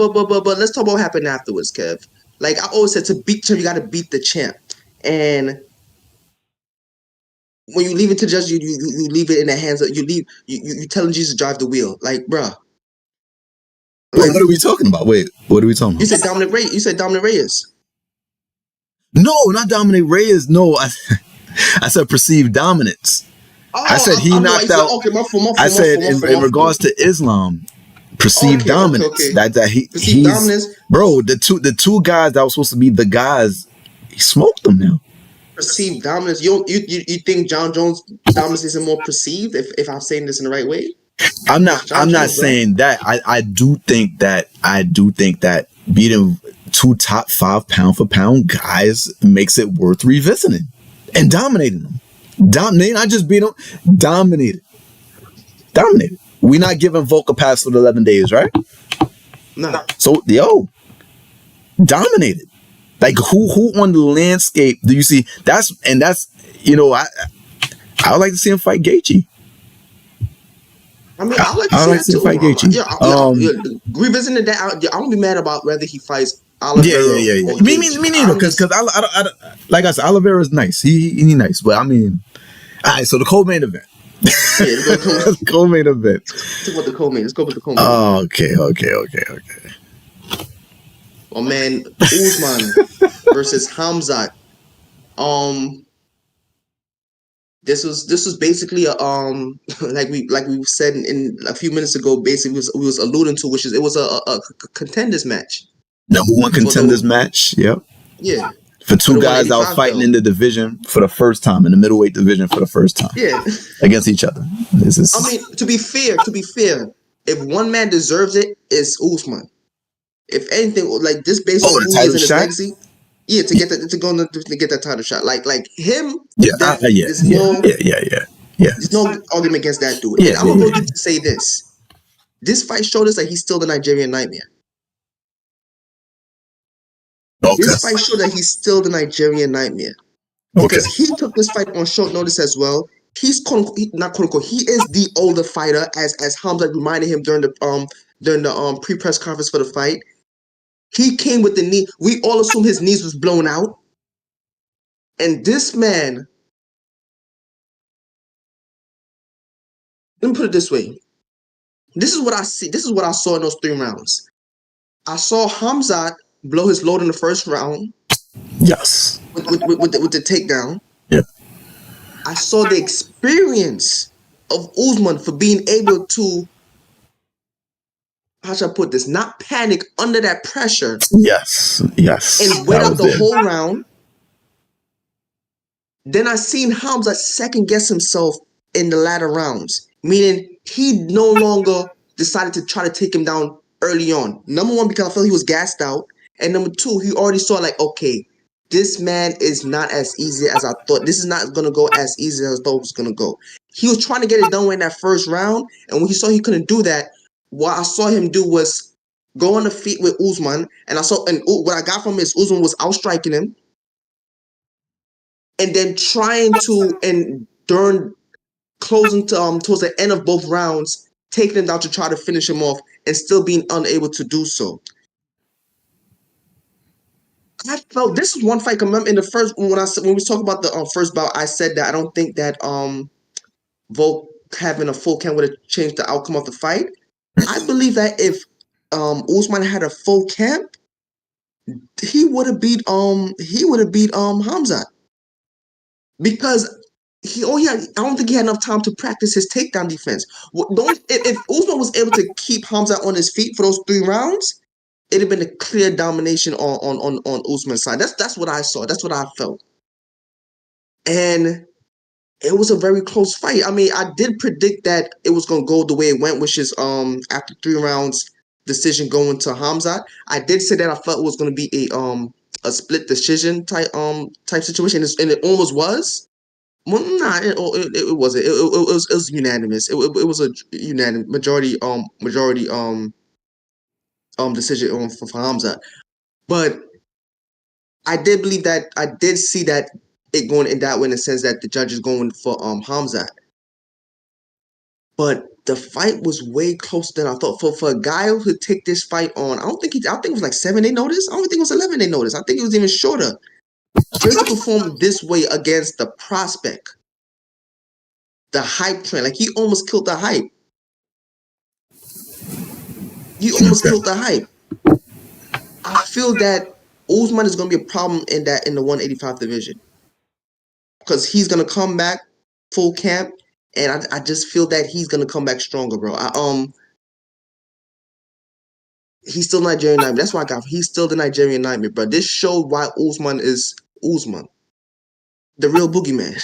let's talk about what happened afterwards, Kev. Like I always said, to beat champ, you got to beat the champ. And when you leave it to judge, you leave it in the hands of you telling Jesus to drive the wheel. Like, bruh. Wait, what are we talking about? Wait, what are we talking about? You said Dominic Reyes. You said Dominic Reyes. No, not Dominic Reyes. No, I said perceived dominance. I said he knocked out. I said in regards to Islam, perceived dominance. That he's dominance. Bro, the two guys that was supposed to be the guys, he smoked them now. Perceived dominance. You think John Jones' dominance isn't more perceived? If I'm saying this in the right way. I'm not saying that. I do think that beating 2 top 5 pound for pound guys makes it worth revisiting and dominating them. Not just beat them, dominated. We're not giving Volk a pass for the 11 days, right? No. So dominated. Like who on the landscape do you see? I would like to see him fight Gaethje. I like to see him fight Gaethje. Revisiting that, I won't be mad about whether he fights Oliveira. Yeah. Me neither. Because I like I said, Oliveira is nice. He nice, but all right. So the co-main event. Co-main event. Let's go with the co-main. Oh, okay. Oh man, Usman versus Khamzat. This was basically a like we said in a few minutes ago. Basically, we was alluding to, which is it was a contenders match. Number 1 contenders match. Yep. Yeah. For 2 guys that was fighting in the division for the first time, in the middleweight division for the first time. Yeah. Against each other. To be fair, if one man deserves it, it's Usman. If anything, like this based on the title shot. Legacy, to get that title shot, like him. Yeah. Yeah. There's no argument against that dude. Yeah, And I'm gonna yeah, go to say this. This fight showed us that he's still the Nigerian nightmare. Okay. This fight showed that he's still the Nigerian nightmare. Because he took this fight on short notice as well. He's not quote unquote. He is the older fighter, as Khamzat reminded him during the pre-press conference for the fight. He came with the knee. We all assume his knees was blown out, and this man. Let me put it this way. This is what I see. This is what I saw in those 3 rounds. I saw Khamzat blow his load in the first round. Yes. With the takedown. Yeah. I saw the experience of Usman for being able to, how should I put this, not panic under that pressure. Yes. And wait out the whole round. Then I seen Khamzat second guess himself in the latter rounds, meaning he no longer decided to try to take him down early on. Number one, because I felt he was gassed out. And number two, he already saw like, okay, this man is not as easy as I thought. This is not going to go as easy as I thought it was going to go. He was trying to get it done in that first round. And when he saw he couldn't do that, what I saw him do was go on the feet with Usman. And what I got from him is Usman was outstriking him. And then trying to, and during closing to, towards the end of both rounds, taking him down to try to finish him off and still being unable to do so. I felt this is one fight. Remember in the first when we talk about the first bout, I said that I don't think that Volk having a full camp would have changed the outcome of the fight. I believe that if Usman had a full camp, he would have beat Khamzat, because I don't think he had enough time to practice his takedown defense. If Usman was able to keep Khamzat on his feet for those 3 rounds, it'd have been a clear domination on Usman's side. That's what I saw. That's what I felt. And it was a very close fight. I mean, I did predict that it was going to go the way it went, which is after 3 rounds, decision going to Khamzat. I did say that I felt it was going to be a split decision type situation, and it almost was. Well, nah, it wasn't. It was unanimous. It was a unanimous majority decision for Khamzat. But I did believe that I did see that it going in that way in the sense that the judge is going for Khamzat. But the fight was way closer than I thought. For a guy who could take this fight on, I think it was like 7-day notice. I don't think it was 11-day notice. I think it was even shorter. Just to perform this way against the prospect, the hype train, like he almost killed the hype. I feel that Usman is going to be a problem in the 185 division, because he's going to come back full camp, and I just feel that he's going to come back stronger, bro. He's still Nigerian nightmare. That's why I got him. He's still the Nigerian nightmare, bro. This showed why Usman is Usman, the real boogeyman.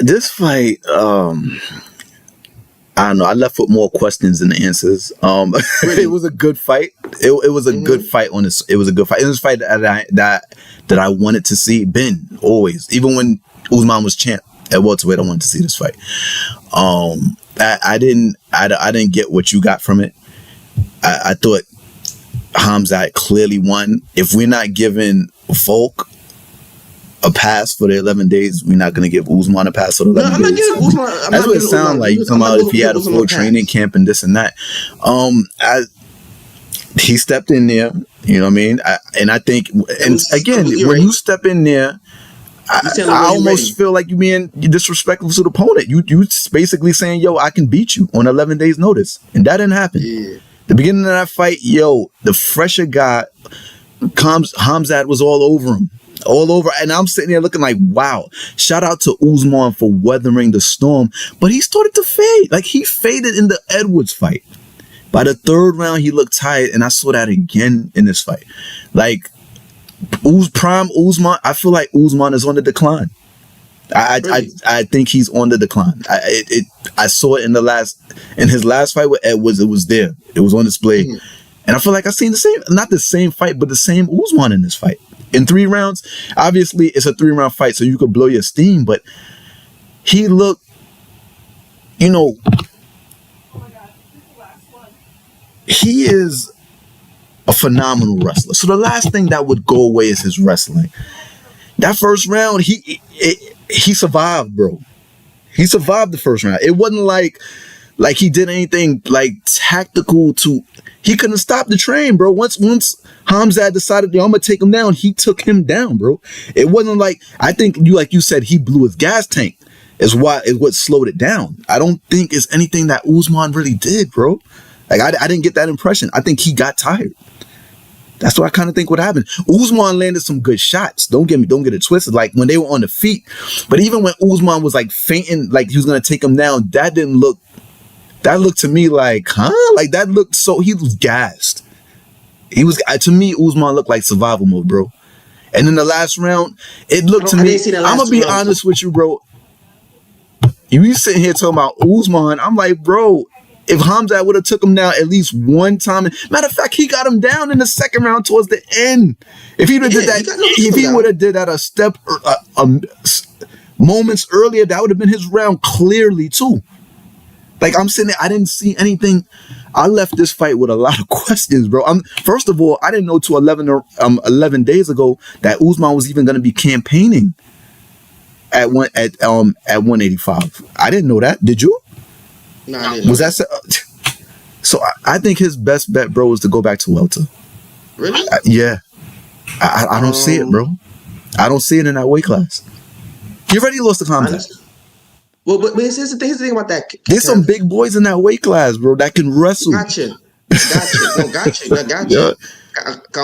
This fight, I don't know. I left with more questions than answers. It was a good fight. It was a good fight on this. It was a good fight. It was a fight that I wanted to see. Ben always, even when Usman was champ at welterweight, I wanted to see this fight. I didn't get what you got from it. I thought Khamzat clearly won. If we're not giving Volk a pass for the 11 days, we're not going to give Usman a pass for the 11 days. That's what it sounds like. You're talking about if he had a full training camp and this and that. He stepped in there, you know what I mean? I think, and again, when you step in there, I almost feel like you're being disrespectful to the opponent. You basically saying, yo, I can beat you on 11 days notice. And that didn't happen. Yeah. The beginning of that fight, yo, the fresher guy, Khamzat was all over him. All over, and I'm sitting there looking like, wow, shout out to Usman for weathering the storm, but he started to fade. Like, he faded in the Edwards fight. By the 3rd round, he looked tired, and I saw that again in this fight. Like, prime Usman, I feel like Usman is on the decline. I think he's on the decline. I saw it in his last fight with Edwards. It was there. It was on display. And I feel like I seen not the same fight, but the same Usman in this fight. in 3 rounds. Obviously, it's a 3-round fight, so you could blow your steam. But he looked, you know, he is a phenomenal wrestler. So the last thing that would go away is his wrestling. That first round, he survived, bro. He survived the first round. It wasn't like he did anything like tactical to. He couldn't stop the train, bro. Once Khamzat decided, yo, I'm gonna take him down, he took him down, bro. It wasn't like, I think like you said, he blew his gas tank. Is what slowed it down. I don't think it's anything that Usman really did, bro. Like I didn't get that impression. I think he got tired. That's what I kind of think what happened. Usman landed some good shots. Don't get it twisted. Like when they were on the feet, but even when Usman was like fainting, like he was gonna take him down, that looked to me like, huh? Like that looked so, he was gassed. He was, to me, Usman looked like survival mode, bro. And in the last round, it looked to me, I'm gonna be honest with you, bro. You sitting here talking about Usman, I'm like, bro, if Khamzat would have took him down at least one time, matter of fact, he got him down in the second round towards the end. If he would have did that, if he would have did that a step, moments earlier, that would have been his round clearly too. Like I'm sitting there, I didn't see anything. I left this fight with a lot of questions, bro. First of all, I didn't know till 11 days ago that Usman was even going to be campaigning at 185. I didn't know that. Did you? No, I didn't. Was that so? I think his best bet, bro, is to go back to welter. Really? Yeah. I don't see it, bro. I don't see it in that weight class. He already lost the Khamzat. Well, but here's the thing about that. There's some big boys in that weight class, bro, that can wrestle. Gotcha. No, gotcha. Yeah.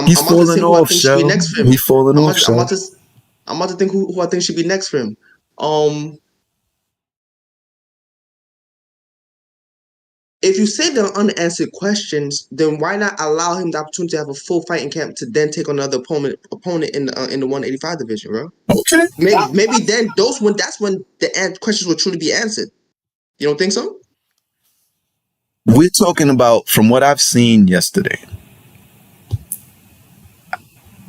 He's falling off, Shell. He's falling off, Shell. I'm about to think who I think should be next for him. If you say they're unanswered questions, then why not allow him the opportunity to have a full fighting camp to then take another opponent in the 185 division, bro? Okay. Maybe then that's when the questions will truly be answered. You don't think so? We're talking about from what I've seen yesterday.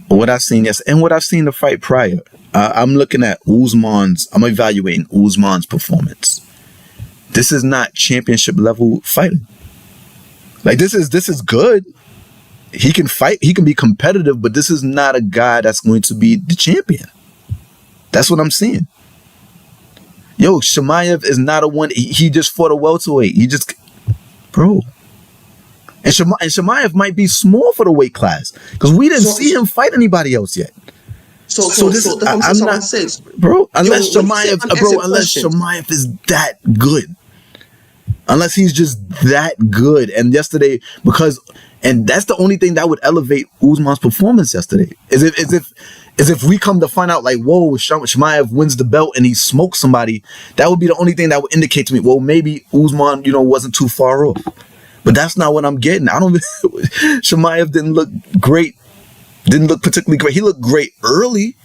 What I've seen and what I've seen the fight prior. I'm looking at I'm evaluating Usman's performance. This is not championship level fighting. Like this is good. He can fight, he can be competitive, but this is not a guy that's going to be the champion. That's what I'm seeing. Yo, Chimaev is not a one. He just fought a welterweight. Bro. And Chimaev might be small for the weight class because we didn't see him fight anybody else yet. I'm not saying, bro. Unless Chimaev is that good. Unless he's just that good. And yesterday, and that's the only thing that would elevate Usman's performance yesterday. Is if we come to find out like, whoa, Chimaev wins the belt and he smokes somebody, that would be the only thing that would indicate to me, well, maybe Usman, wasn't too far off. But that's not what I'm getting. Chimaev didn't look great. Didn't look particularly great. He looked great early.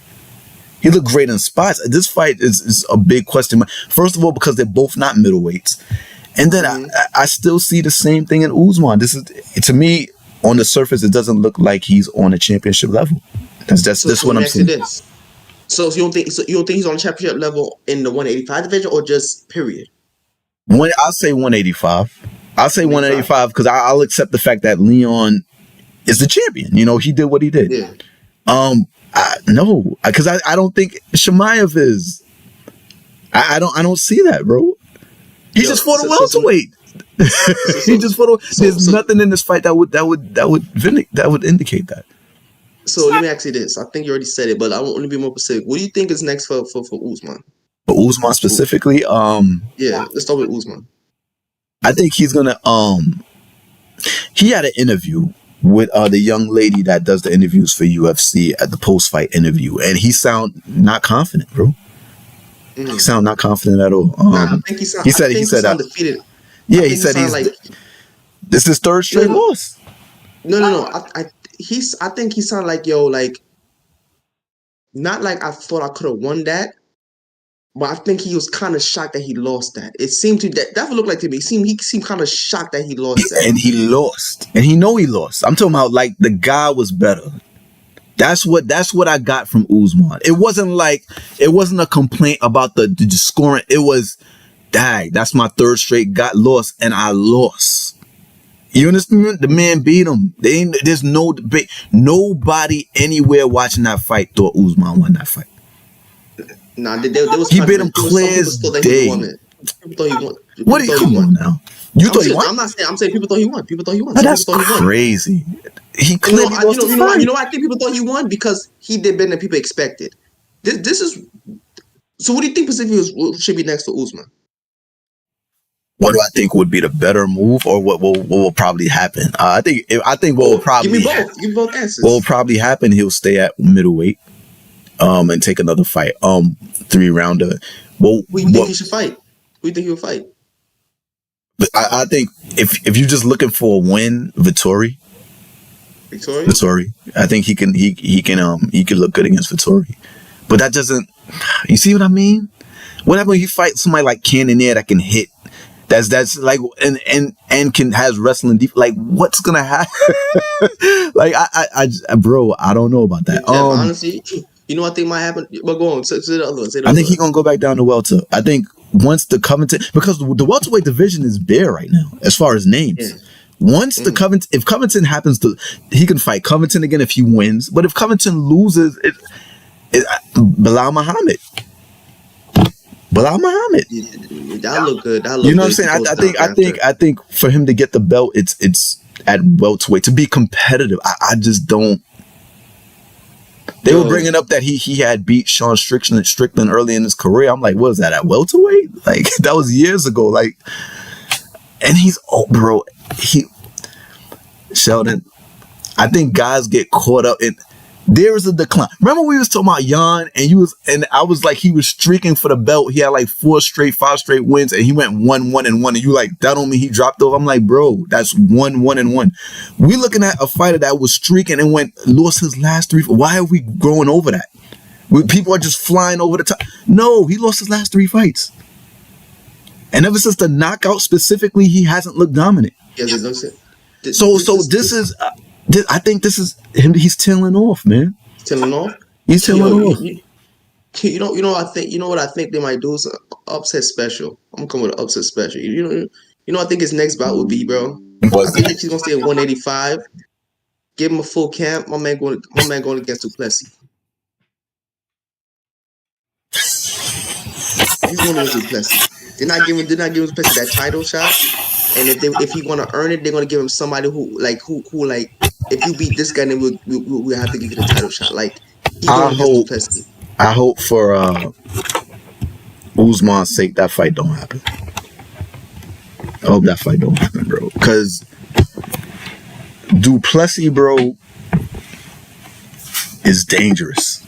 He looked great in spots. This fight is a big question. First of all, because they're both not middleweights. And then I still see the same thing in Usman. This is, to me, on the surface, it doesn't look like he's on a championship level. That's what I'm seeing. So you don't think he's on a championship level in the 185 division or just period? I'll say 185. I'll say 185 because I'll accept the fact that Leon is the champion. He did what he did. Yeah. No, because I don't think Chimaev is. I don't see that, bro. He just fought a welterweight. He just fought. There's nothing in this fight that would indicate that. So let me ask you this. I think you already said it, but I want to be more specific. What do you think is next for Usman? For Usman specifically, yeah, let's start with Usman. I think he's gonna. He had an interview with the young lady that does the interviews for UFC at the post-fight interview, and he sound not confident, bro. He sound not confident at all. I think he said undefeated. Yeah, he said he's like this is his third straight loss. No. I think he sounded like not like I thought I could have won that, but I think he was kind of shocked that he lost that. It seemed to that's what it looked like to me. He seemed kind of shocked that he lost that. And he lost. And he lost. I'm talking about like the guy was better. That's what I got from Usman. It wasn't a complaint about the scoring. It was, dang, that's my third straight got lost, and I lost. You understand? The man beat him. There's no debate. Nobody anywhere watching that fight thought Usman won that fight. Nah, there was he beat him clear as day. People thought he won. What? Come on now. You thought he won? I'm not saying. I'm saying people thought he won. People thought he won. Oh, that's crazy. He clearly lost the fight. You know why I think people thought he won? Because he did better than people expected. This is. So what do you think Pacific should be next for Usman? What do I think would be the better move, or what will probably happen? I think what will probably give me both. Give me both answers. What will probably happen? He'll stay at middleweight, and take another fight, 3-rounder. Well, who you think he should fight? Who you think he will fight? But I think if you're just looking for a win, Vettori. I think he can look good against Vettori, but that doesn't. You see what I mean? What happens when you fight somebody like Cannonier that can hit? That's like and can has wrestling deep. Like, what's gonna happen? Like I bro, I don't know about that. Honestly, you know what I think might happen. But go on, say the other one. I think he's gonna go back down to welter. I think once the Covington, because the welterweight division is bare right now as far as names. Yeah. Once the Covington, if Covington happens to, he can fight Covington again if he wins. But if Covington loses, it Bilal Muhammad. That look good. You know what I'm saying? I think for him to get the belt, it's at welterweight to be competitive. I just don't. They were bringing up that he had beat Sean Strickland early in his career. I'm like, what was that at welterweight? Like, that was years ago. Like, and he's bro. Sheldon. I think guys get caught up in. There is a decline. Remember we was talking about Jan and I was like, he was streaking for the belt. He had like 5 straight wins, and he went 1-1-1, and you like, that don't mean he dropped off. I'm like, bro, that's 1-1-1. We looking at a fighter that was streaking and lost his last 3. Why are we growing over that? People are just flying over the top. No, he lost his last 3 fights. And ever since the knockout specifically, he hasn't looked dominant. Yeah, I think this is him. He's tailing off, man. Tailing off. He's tailing off. You know. I think. You know what I think they might do is an upset special. I'm gonna come with an upset special. You know. I think his next bout would be, bro. I think he's gonna stay at 185. Give him a full camp. My man going against Duplessis. He's going against Duplessis. They're not giving Duplessis that title shot. And if he want to earn it, they're gonna give him somebody who if you beat this guy, then we'll have to give you the title shot. Like, I hope for Usman's sake that fight don't happen. I hope that fight don't happen, bro. Because Duplessis, bro, is dangerous.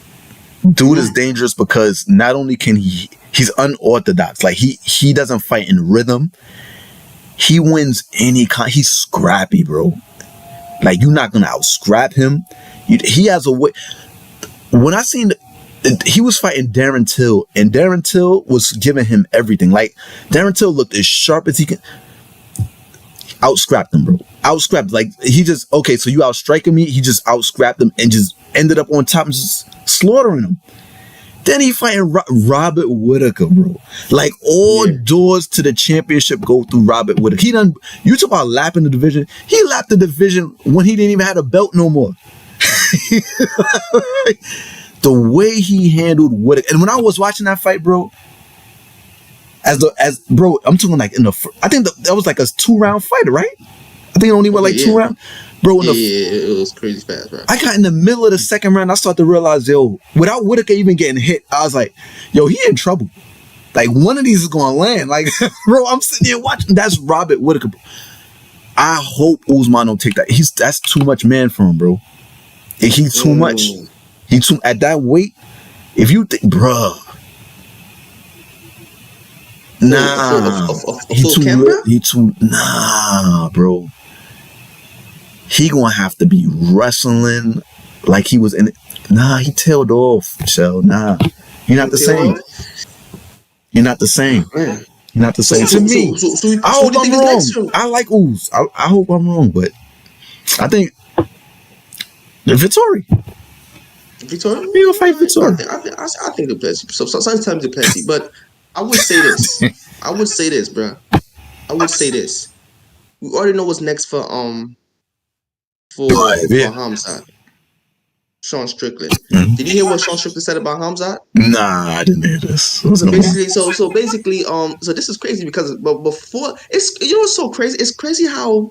Dude is dangerous because not only can he's unorthodox. Like he doesn't fight in rhythm. He wins any kind. He's scrappy, bro. Like, you're not gonna out-scrap him. He has a way. When I seen he was fighting Darren Till, and Darren Till was giving him everything. Like, Darren Till looked as sharp as he can. Out-scrapped him, bro. Out-scrapped. Like, he just, okay, so you out-striking me. He just out-scrapped him and just ended up on top and just slaughtering him. Then he fighting Robert Whittaker, bro. Like, all doors to the championship go through Robert Whittaker. You talk about lapping the division. He lapped the division when he didn't even have a belt no more. The way he handled Whittaker. And when I was watching that fight, bro, bro, I'm talking like I think that was like a 2-round fight, right? I think it only went like 2 rounds. Bro, it was crazy fast, bro. I got in the middle of the second round. I started to realize, without Whittaker even getting hit, I was like, he in trouble. Like, one of these is going to land. Like, bro, I'm sitting here watching. That's Robert Whittaker. I hope Usman don't take that. That's too much man for him, bro. He's too much. He's too at that weight. If you think, bro, bro. He gonna have to be wrestling like he was in it. Nah, he tailed off, Shell. Nah. You're not the same. You're not the same. You're not the same. To me, I hope I'm wrong. I like Uz. I hope I'm wrong, but I think Vettori. Victoria? He gonna fight Victoria. I think Duplessis. So sometimes Duplessis, but I would say this. Bro. I would say this. We already know what's next for Yeah. Khamzat. Sean Strickland. Mhm. Did you hear what Sean Strickland said about Khamzat? Nah, I didn't hear this. What's So going on? basically, so this is crazy because but before it's what's so crazy? It's crazy how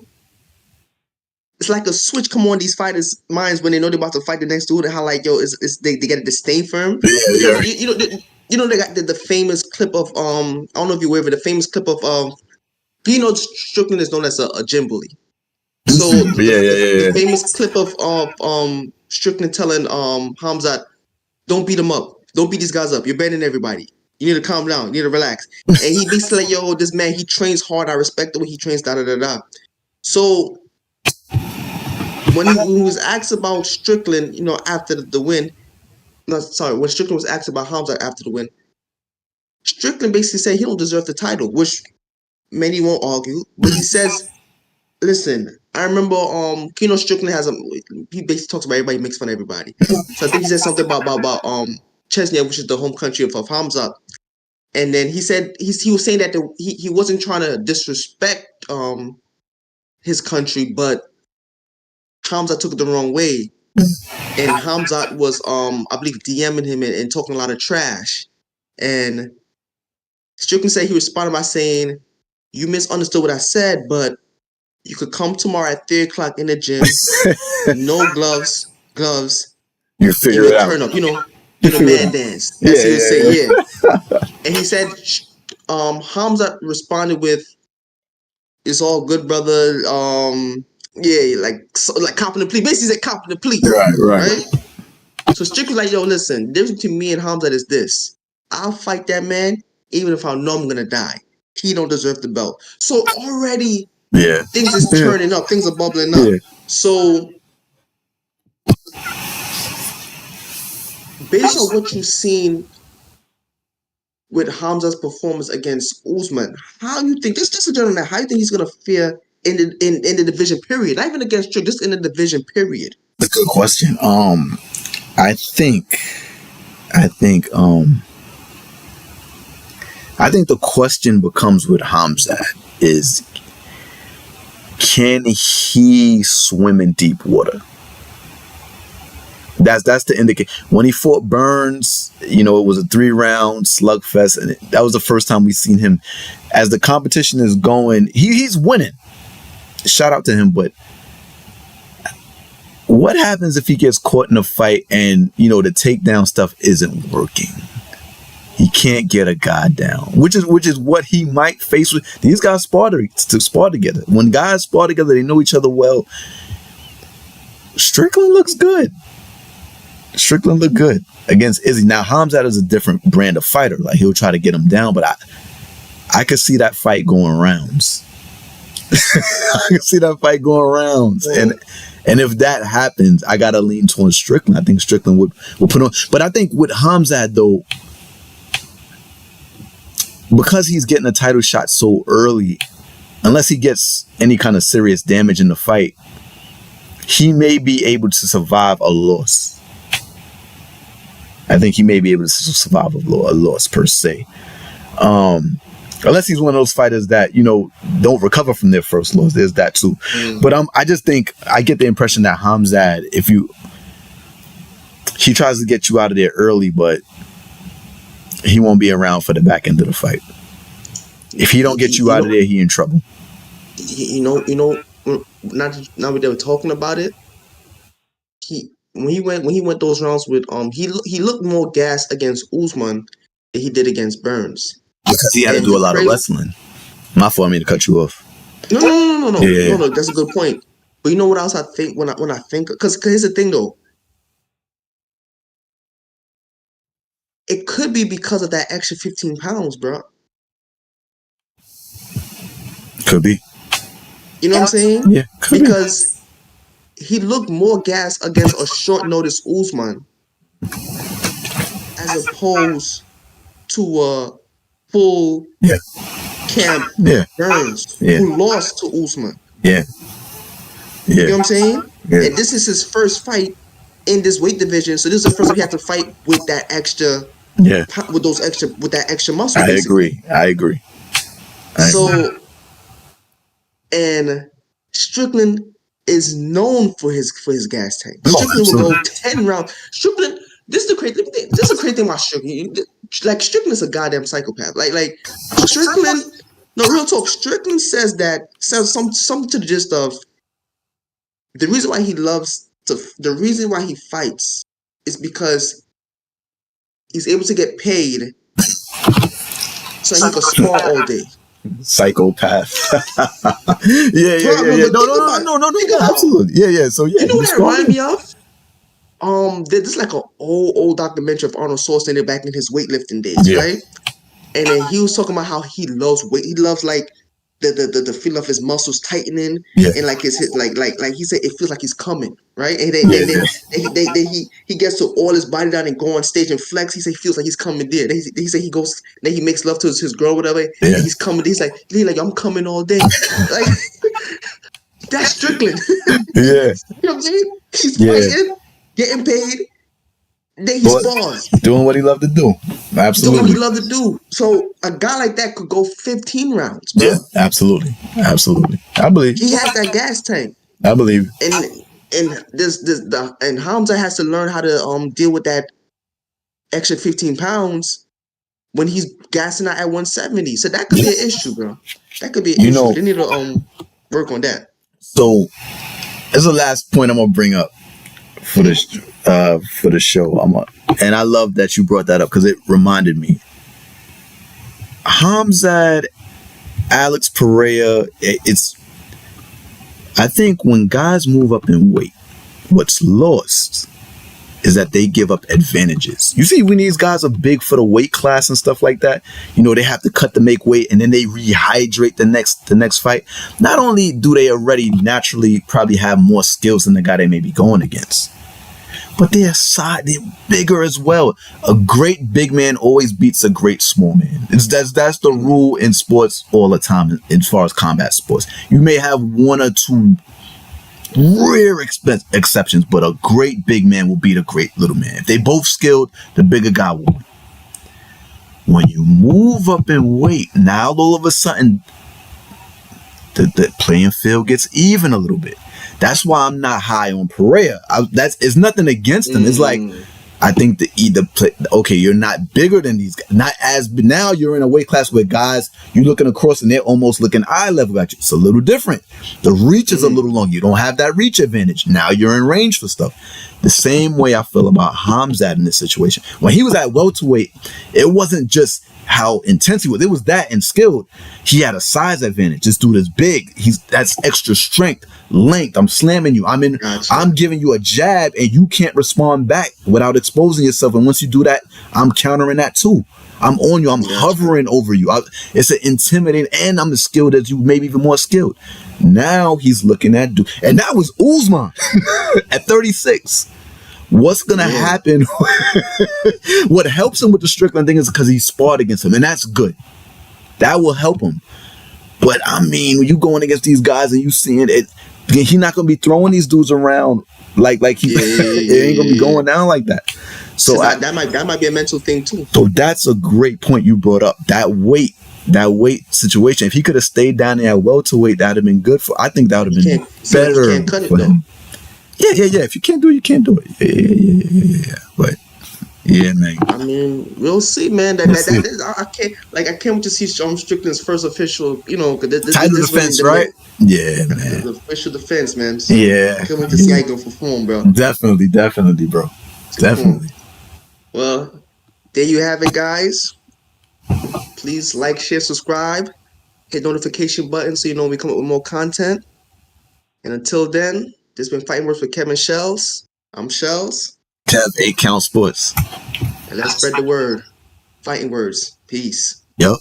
it's like a switch come on these fighters' minds when they know they're about to fight the next dude, and how like they get a disdain for him because Yeah. they got the famous clip of I don't know if you're aware of it, the famous clip of Strickland is known as a gym bully. So the famous clip of Strickland telling Khamzat, don't beat him up, don't beat these guys up, you're better everybody. You need to calm down, you need to relax. And he basically like, yo, this man, he trains hard, I respect the way he trains, da da da da. So when he was asked about Strickland, after the win, when Strickland was asked about Khamzat after the win, Strickland basically said he don't deserve the title, which many won't argue, but he says, listen, I remember Strickland he basically talks about everybody, makes fun of everybody. So I think he said something about Chesney, which is the home country of Khamzat. And then he said he was saying that he wasn't trying to disrespect his country, but Khamzat took it the wrong way. And Khamzat was I believe DMing him and talking a lot of trash. And Strickland said he responded by saying, you misunderstood what I said, but you could come tomorrow at 3:00 in the gym, no gloves. You figure and it out. turn up, man dance. That's what he would say, yeah. And he said, Khamzat responded with, "It's all good, brother." Yeah, like copping the plea. Basically, he said copping the plea. Right. So Strickland's like, yo, listen, the difference between me and Khamzat is this: I'll fight that man, even if I know I'm gonna die. He don't deserve the belt. So already, things is turning up. Things are bubbling up. So based on what you've seen with Khamzat's performance against Usman, how you think just a gentleman, how you think he's gonna fare in the division period? Not even against Strick, just in the division period. That's a good question. I think the question becomes with Khamzat is, can he swim in deep water? That's the indicator. When he fought Burns, it was a 3-round slugfest, and that was the first time we seen him. As the competition is going, he's winning. Shout out to him, but what happens if he gets caught in a fight and the takedown stuff isn't working? He can't get a guy down, which is what he might face with these guys. Spar together. When guys spar together, they know each other well. Strickland looks good. Strickland looked good against Izzy. Now Khamzat is a different brand of fighter. Like, he'll try to get him down, but I could see that fight going rounds. I could see that fight going rounds, and if that happens, I gotta lean towards Strickland. I think Strickland would put on, but I think with Khamzat though, because he's getting a title shot so early, unless he gets any kind of serious damage in the fight, he may be able to survive a loss. I think he may be able to survive a loss per se. Unless he's one of those fighters that, don't recover from their first loss. There's that too. But I just think, I get the impression that Khamzat, he tries to get you out of there early, but he won't be around for the back end of the fight. If he don't get you out of there, he in trouble. Now that they were talking about it, when he went those rounds with he looked more gassed against Usman than he did against Burns. Because he had to do a lot of wrestling. My fault, I mean to cut you off. No. No, that's a good point. But you know what else I think when I think, because here's the thing though. It could be because of that extra 15 pounds, bro. Could be. You know what I'm saying? Yeah. Because he looked more gassed against a short notice Usman as opposed to a full camp Burns who lost to Usman. Yeah. You know what I'm saying? And this is his first fight in this weight division. So this is the first time he had to fight with that extra, with that extra muscle. I agree. So, and Strickland is known for his gas tank. Strickland will go 10 rounds. Strickland, this is the crazy thing about Strickland. Like, Strickland is a goddamn psychopath. Like Strickland, no, real talk. Strickland says something to the gist of the reason why he fights is because he's able to get paid so he can spar all day. Psychopath. Yeah. No, absolutely. Yeah. So yeah, you know what that reminds me of? There's like an old documentary of Arnold Schwarzenegger back in his weightlifting days, right? And then he was talking about how he loves weight. He loves like the feel of his muscles tightening, and like his like he said, it feels like he's coming, right? And then he gets to all his body down and go on stage and flex. He said he feels like he's coming there. Then he said he goes, then he makes love to his girl, whatever. And he's coming. He's like I'm coming all day. Like that's Strickland. Yeah, you know what I'm saying? He's fighting, getting paid. Then he spars. Doing what he loved to do. Absolutely. Doing what he loved to do. So a guy like that could go 15 rounds, bro. Yeah, absolutely. I believe. He has that gas tank. I believe. And Khamzat has to learn how to deal with that extra 15 pounds when he's gassing out at 170. So that could be an issue, bro. That could be an issue. They need to work on that. So that's the last point I'm gonna bring up for the show. And I love that you brought that up because it reminded me. Khamzat, Alex Pereira, I think when guys move up in weight, what's lost is that they give up advantages. You see, when these guys are big for the weight class and stuff like that, they have to cut to make weight and then they rehydrate the next fight. Not only do they already naturally probably have more skills than the guy they may be going against, but they're bigger as well. A great big man always beats a great small man. That's the rule in sports all the time as far as combat sports. You may have one or two rare exceptions, but a great big man will beat a great little man. If they both skilled, the bigger guy will win. When you move up in weight, now all of a sudden, the playing field gets even a little bit. That's why I'm not high on Pereira. It's nothing against him. It's like, I think you're not bigger than these guys. Not as, now you're in a weight class where guys, you're looking across and they're almost looking eye level at you. It's a little different. The reach is a little long. You don't have that reach advantage. Now you're in range for stuff. The same way I feel about Khamzat in this situation. When he was at welterweight, it wasn't just how intense he was. It was that and skilled. He had a size advantage. This dude is big. That's extra strength, length. I'm slamming you. I'm giving you a jab and you can't respond back without exposing yourself. And once you do that, I'm countering that too. I'm on you. I'm hovering over you. It's an intimidating, and I'm as skilled as you, maybe even more skilled. Now he's looking at dude, and that was Usman at 36. What's gonna happen? What helps him with the Strickland thing is because he sparred against him, and that's good. That will help him. But I mean, when you going against these guys and you seeing it, he's not gonna be throwing these dudes around like he. It ain't gonna be going down like that. So that might be a mental thing too. So that's a great point you brought up. That weight situation. If he could have stayed down there at welterweight, that'd have been good for. I think that would have been better for him. Yeah. If you can't do it, you can't do it. Yeah. But yeah, man. I mean, we'll see, man. I can't wait to see Strickland's first official. Title defense, right? Yeah, man. The official defense, man. So yeah. I can't wait to see how he gonna perform, bro. Definitely, bro. Definitely. Well, there you have it, guys. Please like, share, subscribe, hit notification button so you know when we come up with more content. And until then, this has been Fighting Words with Kevin Shells. I'm Shells. Kev, 8 Count Sports. And let's spread the word. Fighting Words. Peace. Yep.